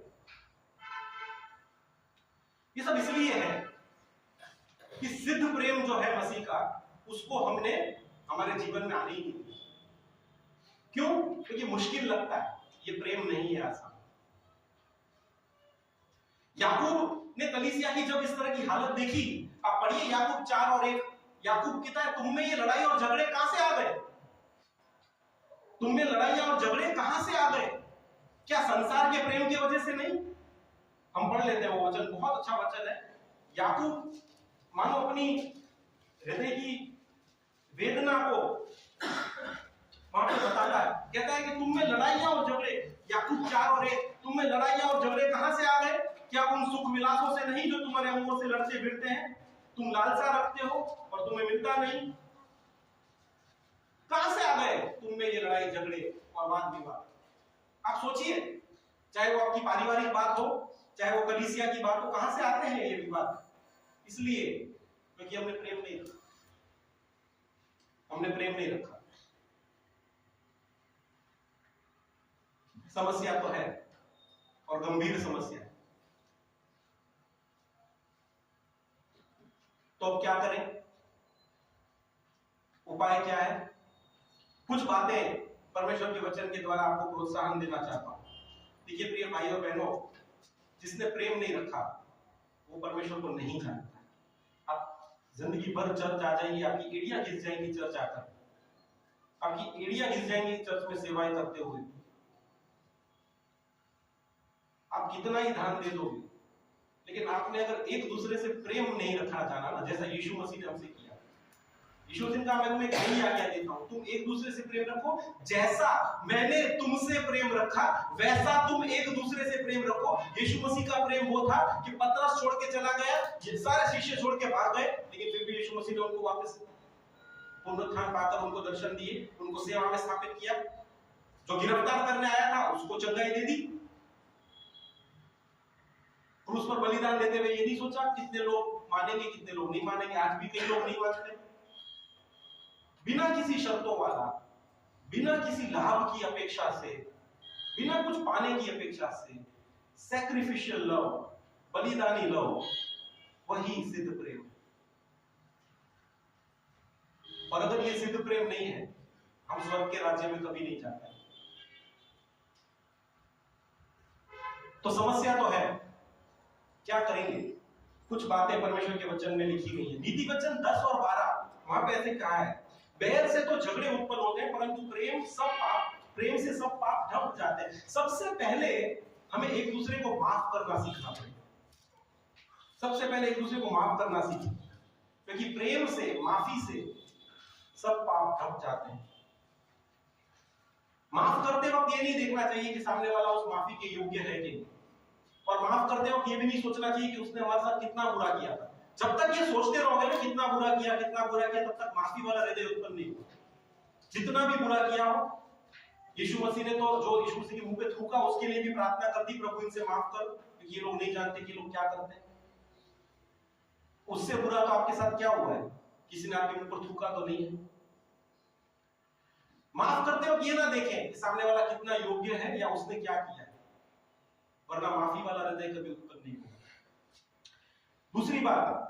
S1: ये सब इसलिए है कि सिद्ध प्रेम जो है मसीह का, उसको हमने हमारे जीवन में आने ही नहीं दिया। क्यों? क्योंकि मुश्किल लगता है, ये प्रेम नहीं है आसान। याकूब ने कलीसिया की जब इस तरह की हालत देखी, आप पढ़िए याकूब 4:1, याकूब कहता है तुम में ये लड़ाई और झगड़े कहां से आ गए? तुम में लड़ाइयां और झगड़े कहां से आ गए? क्या संसार के प्रेम की वजह से नहीं? हम पढ़ लेते हैं वो वचन, बहुत अच्छा वचन है। याकूब मानो अपनी हृदय की वेदना को वहां पे बताता है, कहता है कि तुम में लड़ाइयां और झगड़े, याकूब 4:1, तुम में लड़ाइयां और झगड़े कहां से आ गए? क्या उन सुख विलासों से नहीं जो तुम्हारे अंगों से लड़ते फिरते हैं? तुम लालसा रखते हो और तुम्हें मिलता नहीं। कहां से आ गए तुम में ये लड़ाई झगड़े और वाद विवाद? आप सोचिए, चाहे वो आपकी पारिवारिक बात हो, चाहे वो कलीसिया की बात हो, कहां से आते हैं ये विवाद? इसलिए क्योंकि हमने प्रेम नहीं रखा, हमने प्रेम नहीं रखा। समस्या तो है और गंभीर समस्या है। तो अब क्या करें? उपाय क्या है? कुछ बातें परमेश्वर के वचन के द्वारा आपको प्रोत्साहन देना चाहता हूं। देखिए प्रिय भाई और बहनों, जिसने प्रेम नहीं रखा वो परमेश्वर को नहीं जानता। आप जिंदगी भर चर्च आ जाएंगे, आपकी एड़ियां घिस जाएंगी चर्च आकर, आपकी एड़ियां घिस जाएंगी चर्च में सेवाएं करते हुए, आप कितना ही ध्यान दे दोगे, लेकिन आपने अगर एक दूसरे से प्रेम नहीं रखना जाना ना, जैसा यीशु मसीह ने हमसे किया। यीशु मसीह का मैं तुम्हें एक नई आज्ञा देता हूं, तुम एक दूसरे से प्रेम रखो, जैसा मैंने तुमसे प्रेम रखा वैसा तुम एक दूसरे से प्रेम रखो। यीशु मसीह का प्रेम वो था कि पतरस छोड़ के चला गया, ये सारे शिष्य छोड़ के भाग गए, लेकिन फिर भी यीशु मसीह ने उनको वापस पुनरुत्थान पाकर उनको दर्शन दिए, उनको सेवा में स्थापित किया। जो गिरफ्तार करने आया था उसको चंगाई दे दी। क्रूस पर बलिदान देते हुए ये नहीं सोचा कितने लोग मानेंगे कितने लोग नहीं मानेंगे। आज भी कई लोग नहीं मानते। बिना किसी शर्तों वाला, बिना किसी लाभ की अपेक्षा से, बिना कुछ पाने की अपेक्षा से, सैक्रिफिशियल लव, बलिदानी लव, वही सिद्ध प्रेम। और अगर ये सिद्ध प्रेम नहीं है, हम स्वर्ग के राज्य में कभी नहीं जाते। तो समस्या तो है, क्या करेंगे? कुछ बातें परमेश्वर के वचन में लिखी गई है। नीति वचन 10 और 12 वहां पे ऐसे कहा है, बैर से तो झगड़े उत्पन्न होते हैं, परंतु प्रेम से सब पाप ढक जाते हैं। सबसे पहले हमें एक दूसरे को माफ करना सीखना पड़ेगा। सबसे पहले एक दूसरे को माफ करना सीखें, क्योंकि प्रेम से, माफी से सब पाप ढक जाते हैं। माफ करते वक्त ये नहीं देखना चाहिए कि सामने वाला उस माफी के योग्य है कि नहीं, और माफ करते वक्त ये भी नहीं सोचना चाहिए कि उसने हमारे साथ कितना बुरा किया था। जब तक ये सोचते रहोगे ना कितना बुरा किया, तब तक माफी वाला हृदय उत्पन्न नहीं होगा। जितना भी बुरा किया हो, यीशु मसीह ने तो जो यीशु मसीह के मुंह पे थूका उसके लिए भी प्रार्थना कर दी, प्रभु इनसे माफ कर, क्योंकि ये लोग नहीं जानते कि लोग क्या करते हैं। उससे बुरा तो आपके साथ क्या हुआ है? किसी ने आपके मुंह पर थूका तो नहीं है। माफ करते वक्त ये ना देखें कि सामने वाला कितना योग्य है या उसने क्या किया है, वरना माफी वाला हृदय कभी उत्पन्न नहीं होगा। दूसरी बात,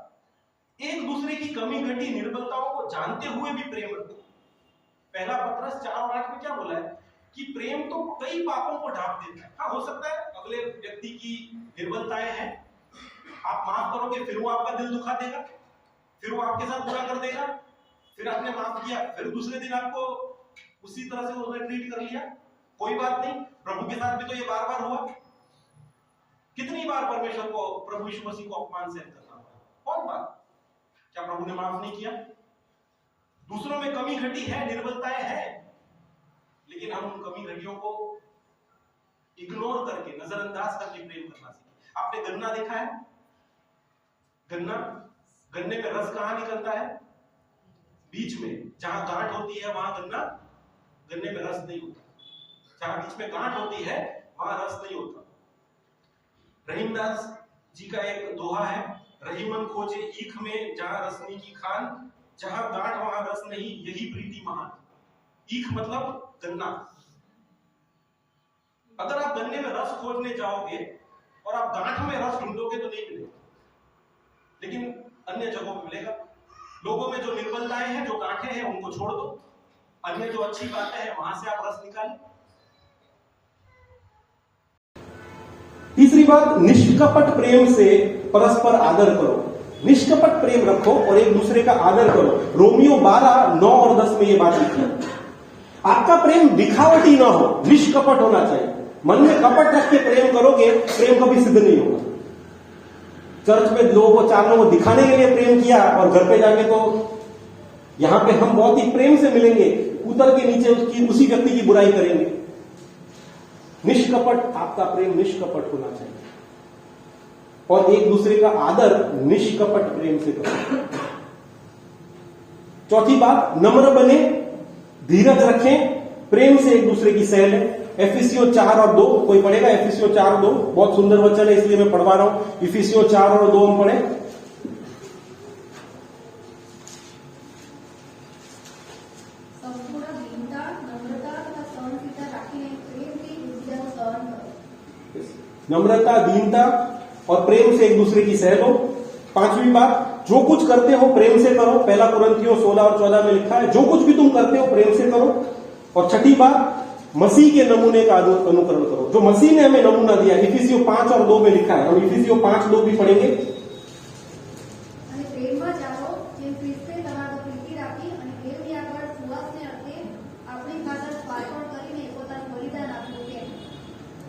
S1: एक दूसरे की कमी घटी निर्बलताओं को जानते हुए भी प्रेम रखो। पहला पत्रस 4 और 8 में क्या बोला है कि प्रेम तो कई पापों को ढांप देता है। हाँ, हो सकता है अगले व्यक्ति की निर्बलताएं हैं, आप माफ करोगे फिर वो आपका दिल दुखा देगा, फिर वो आपके साथ बुरा कर देगा, फिर आपने माफ किया, फिर दूसरे दिन आपको उसी तरह से उसने ट्रीट कर लिया। कोई बात नहीं, प्रभु के साथ भी तो ये बार बार हुआ। कितनी बार परमेश्वर को, प्रभु यीशु मसीह को अपमान सहन करना पड़ा? बहुत बार। क्या प्रभु ने माफ नहीं किया? दूसरों में कमी घटी है, निर्बलताएं हैं, लेकिन हम उन कमी घटियों को इग्नोर करके, नजरअंदाज करके प्रेम करना सीखें। आपने गन्ना देखा है? गन्ने में रस कहां निकलता है? बीच में। जहां गांठ होती है वहां गन्ने में रस नहीं होता। जहां बीच में गांठ होती है वहां रस नहीं होता। रहीमदास जी का एक दोहा है, रहीमन खोजे ईख में जहां रसनी की खान, जहां गांठ वहां रस नहीं, यही प्रीति महान। ईख मतलब गन्ना। अगर आप गन्ने में रस खोजने जाओगे और आप गांठ में रस ढूंढोगे तो नहीं मिलेगा, लेकिन अन्य जगहों में मिलेगा। लोगों में जो निर्बलताएं हैं, जो गांठें हैं, उनको छोड़ दो, अन्य जो अच्छी बातें हैं वहां से आप रस निकालें। तीसरी बात, निष्कपट प्रेम से परस्पर आदर करो। निष्कपट प्रेम रखो और एक दूसरे का आदर करो। रोमियो 12, 9 और 10 में ये बात लिखी है। आपका प्रेम दिखावटी ना हो, निष्कपट होना चाहिए। मन में कपट रख के प्रेम करोगे, प्रेम कभी सिद्ध नहीं होगा। चर्च में लोगों को, 4 लोगों को दिखाने के लिए प्रेम किया और घर पे जाके तो यहां पे हम बहुत ही प्रेम से मिलेंगे, उतर के नीचे उसी व्यक्ति की बुराई करेंगे। निष्कपट, आपका प्रेम निष्कपट होना चाहिए और एक दूसरे का आदर निष्कपट प्रेम से करो। चौथी बात, नम्र बने, धीरज रखें, प्रेम से एक दूसरे की सह लें। एफिसियों 4 और 2, कोई पढ़ेगा? एफिसियों 4 और 2 बहुत सुंदर वचन है, इसलिए मैं पढ़वा रहा हूं। एफिसियों 4 और 2 हम पढ़े। नम्रता, दीनता और प्रेम से एक दूसरे की सह लो। 5वीं बात, जो कुछ करते हो प्रेम से करो। 1 कुरिन्थियों 16 और 14 में लिखा है, जो कुछ भी तुम करते हो प्रेम से करो। और 6ठी बात, मसीह के नमूने का अनुकरण करो, जो मसीह ने हमें नमूना दिया। इफिसियों 5 और 2 में लिखा है, हम इफिसियों 5:2 भी पढ़ेंगे।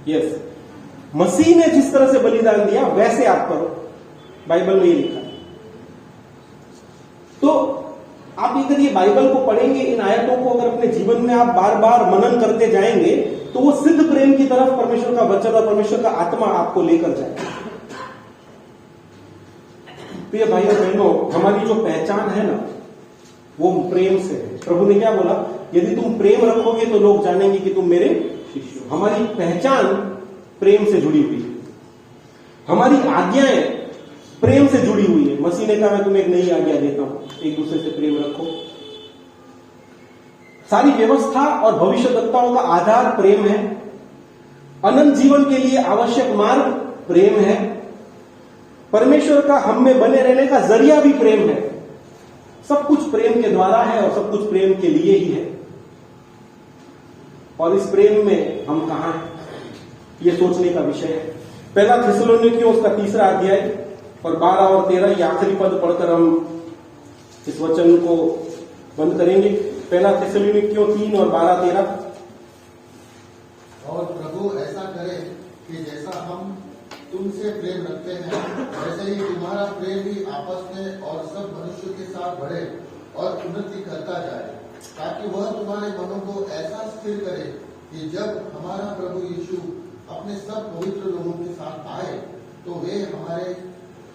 S1: यस, मसीह ने जिस तरह से बलिदान दिया वैसे आप करो, बाइबल में ये लिखा है। तो आप अगर ये बाइबल को पढ़ेंगे, इन आयतों को अगर अपने जीवन में आप बार बार मनन करते जाएंगे तो वो सिद्ध प्रेम की तरफ परमेश्वर का वचन और परमेश्वर का आत्मा आपको लेकर जाएगा। प्रिय भाई और बहनों, हमारी जो पहचान है ना, वो प्रेम से है। प्रभु ने क्या बोला? यदि तुम प्रेम रखोगे तो लोग जानेंगे कि तुम मेरे शिष्य हो। हमारी पहचान प्रेम से जुड़ी हुई है, हमारी आज्ञाएं प्रेम से जुड़ी हुई है। मसीह ने कहा, मैं तुम्हें एक नई आज्ञा देता हूं, एक दूसरे से प्रेम रखो। सारी व्यवस्था और भविष्यद्वक्ताओं का आधार प्रेम है। अनंत जीवन के लिए आवश्यक मार्ग प्रेम है। परमेश्वर का हम में बने रहने का जरिया भी प्रेम है। सब कुछ प्रेम के द्वारा है और सब कुछ प्रेम के लिए ही है। और इस प्रेम में हम कहां हैं, ये सोचने का विषय है।
S2: पहला थिस्सलुनीकियों उसका 3रा अध्याय और 12 और 13 ये आखिरी पद पढ़कर हम इस वचन को बंद करेंगे। पहला थिस्सलुनीकियों 3 और 12-13।
S3: और प्रभु ऐसा करे कि जैसा हम तुमसे प्रेम रखते हैं वैसे ही तुम्हारा प्रेम भी आपस में और सब मनुष्य के साथ बढ़े और उन्नति करता जाए, ताकि वह तुम्हारे मनों को ऐसा स्थिर करे कि जब हमारा प्रभु यीशु अपने सब पवित्र लोगों के साथ आए तो वे हमारे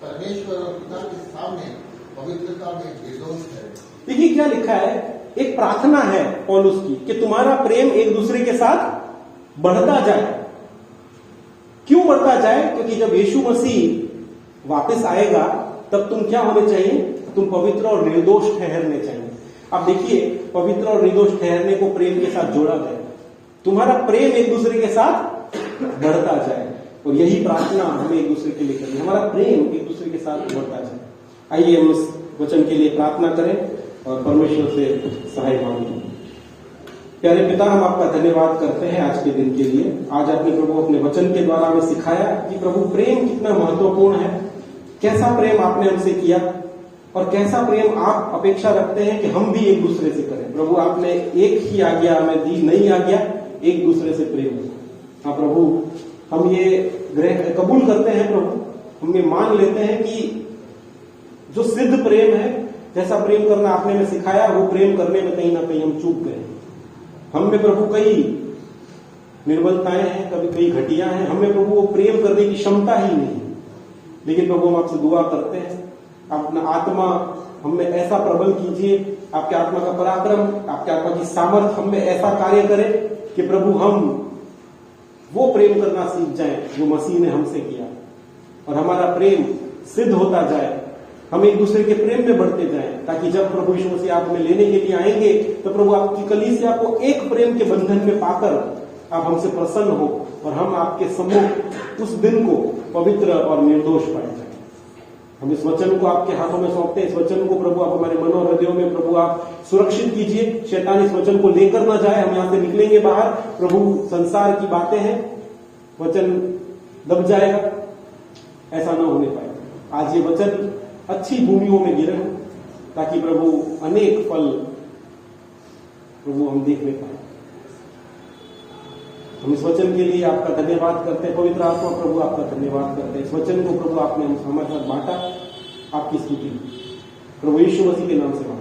S3: परमेश्वर और पिता के सामने पवित्रता में निर्दोष ठहरे।
S2: देखिए क्या लिखा है, एक प्रार्थना है पौलुस की कि तुम्हारा प्रेम एक दूसरे के साथ बढ़ता जाए। क्यों बढ़ता जाए? क्योंकि जब यीशु मसीह वापस आएगा तब तुम क्या होने चाहिए? तुम पवित्र और निर्दोष ठहरने चाहिए। अब देखिए, पवित्र और निर्दोष ठहरने को प्रेम के साथ जोड़ा गया। तुम्हारा प्रेम एक दूसरे के साथ बढ़ता जाए, और यही प्रार्थना हमें एक दूसरे के लिए करनी है, हमारा प्रेम एक दूसरे के साथ बढ़ता जाए। आइए हम इस वचन के लिए प्रार्थना करें और परमेश्वर से सहाय मांगें। प्यारे पिता, हम आपका धन्यवाद करते हैं आज के दिन के लिए। आज आपने प्रभु अपने वचन के द्वारा हमें सिखाया कि प्रभु प्रेम कितना महत्वपूर्ण है, कैसा प्रेम आपने हमसे किया और कैसा प्रेम आप अपेक्षा रखते हैं कि हम भी एक दूसरे से करें। प्रभु आपने एक ही आज्ञा हमें दी, नई आज्ञा, एक दूसरे से प्रेम। हाँ प्रभु, हम ये कबूल करते हैं प्रभु, हम ये मान लेते हैं कि जो सिद्ध प्रेम है, जैसा प्रेम करना आपने हमें सिखाया, वो प्रेम करने में कहीं ना कहीं हम चूक गए। हम में प्रभु कई निर्बलताएं हैं, कभी कई घटिया हैं, हमें प्रभु वो प्रेम करने की क्षमता ही नहीं। लेकिन प्रभु हम आपसे दुआ करते हैं, अपना आत्मा हम में ऐसा प्रबल कीजिए, आपके आत्मा का पराक्रम, आपके आत्मा की सामर्थ हम में ऐसा कार्य करे कि प्रभु हम वो प्रेम करना सीख जाएं जो मसीह ने हमसे किया, और हमारा प्रेम सिद्ध होता जाए, हम एक दूसरे के प्रेम में बढ़ते जाएं, ताकि जब प्रभु यीशु मसीह आप हमें लेने के लिए आएंगे तो प्रभु आपकी कलीसिया को एक प्रेम के बंधन में पाकर आप हमसे प्रसन्न हो और हम आपके सम्मुख उस दिन को पवित्र और निर्दोष पाए जाए। हम इस वचन को आपके हाथों में सौंपते हैं। इस वचन को प्रभु आप हमारे मनों हृदयों में प्रभु आप सुरक्षित कीजिए, शैतान इस वचन को लेकर ना जाए। हम यहां से निकलेंगे बाहर, प्रभु संसार की बातें हैं, वचन दब जाएगा, ऐसा ना होने पाए। आज ये वचन अच्छी भूमियों में गिरे, ताकि प्रभु अनेक फल प्रभु हम देखने पाए। हम इस वचन के लिए आपका धन्यवाद करते हैं। पवित्र आत्मा प्रभु आपका धन्यवाद करते हैं। इस वचन को प्रभु आपने हमारे साथ बांटा, आपकी स्तुति प्रभु यीशु मसीह के नाम से।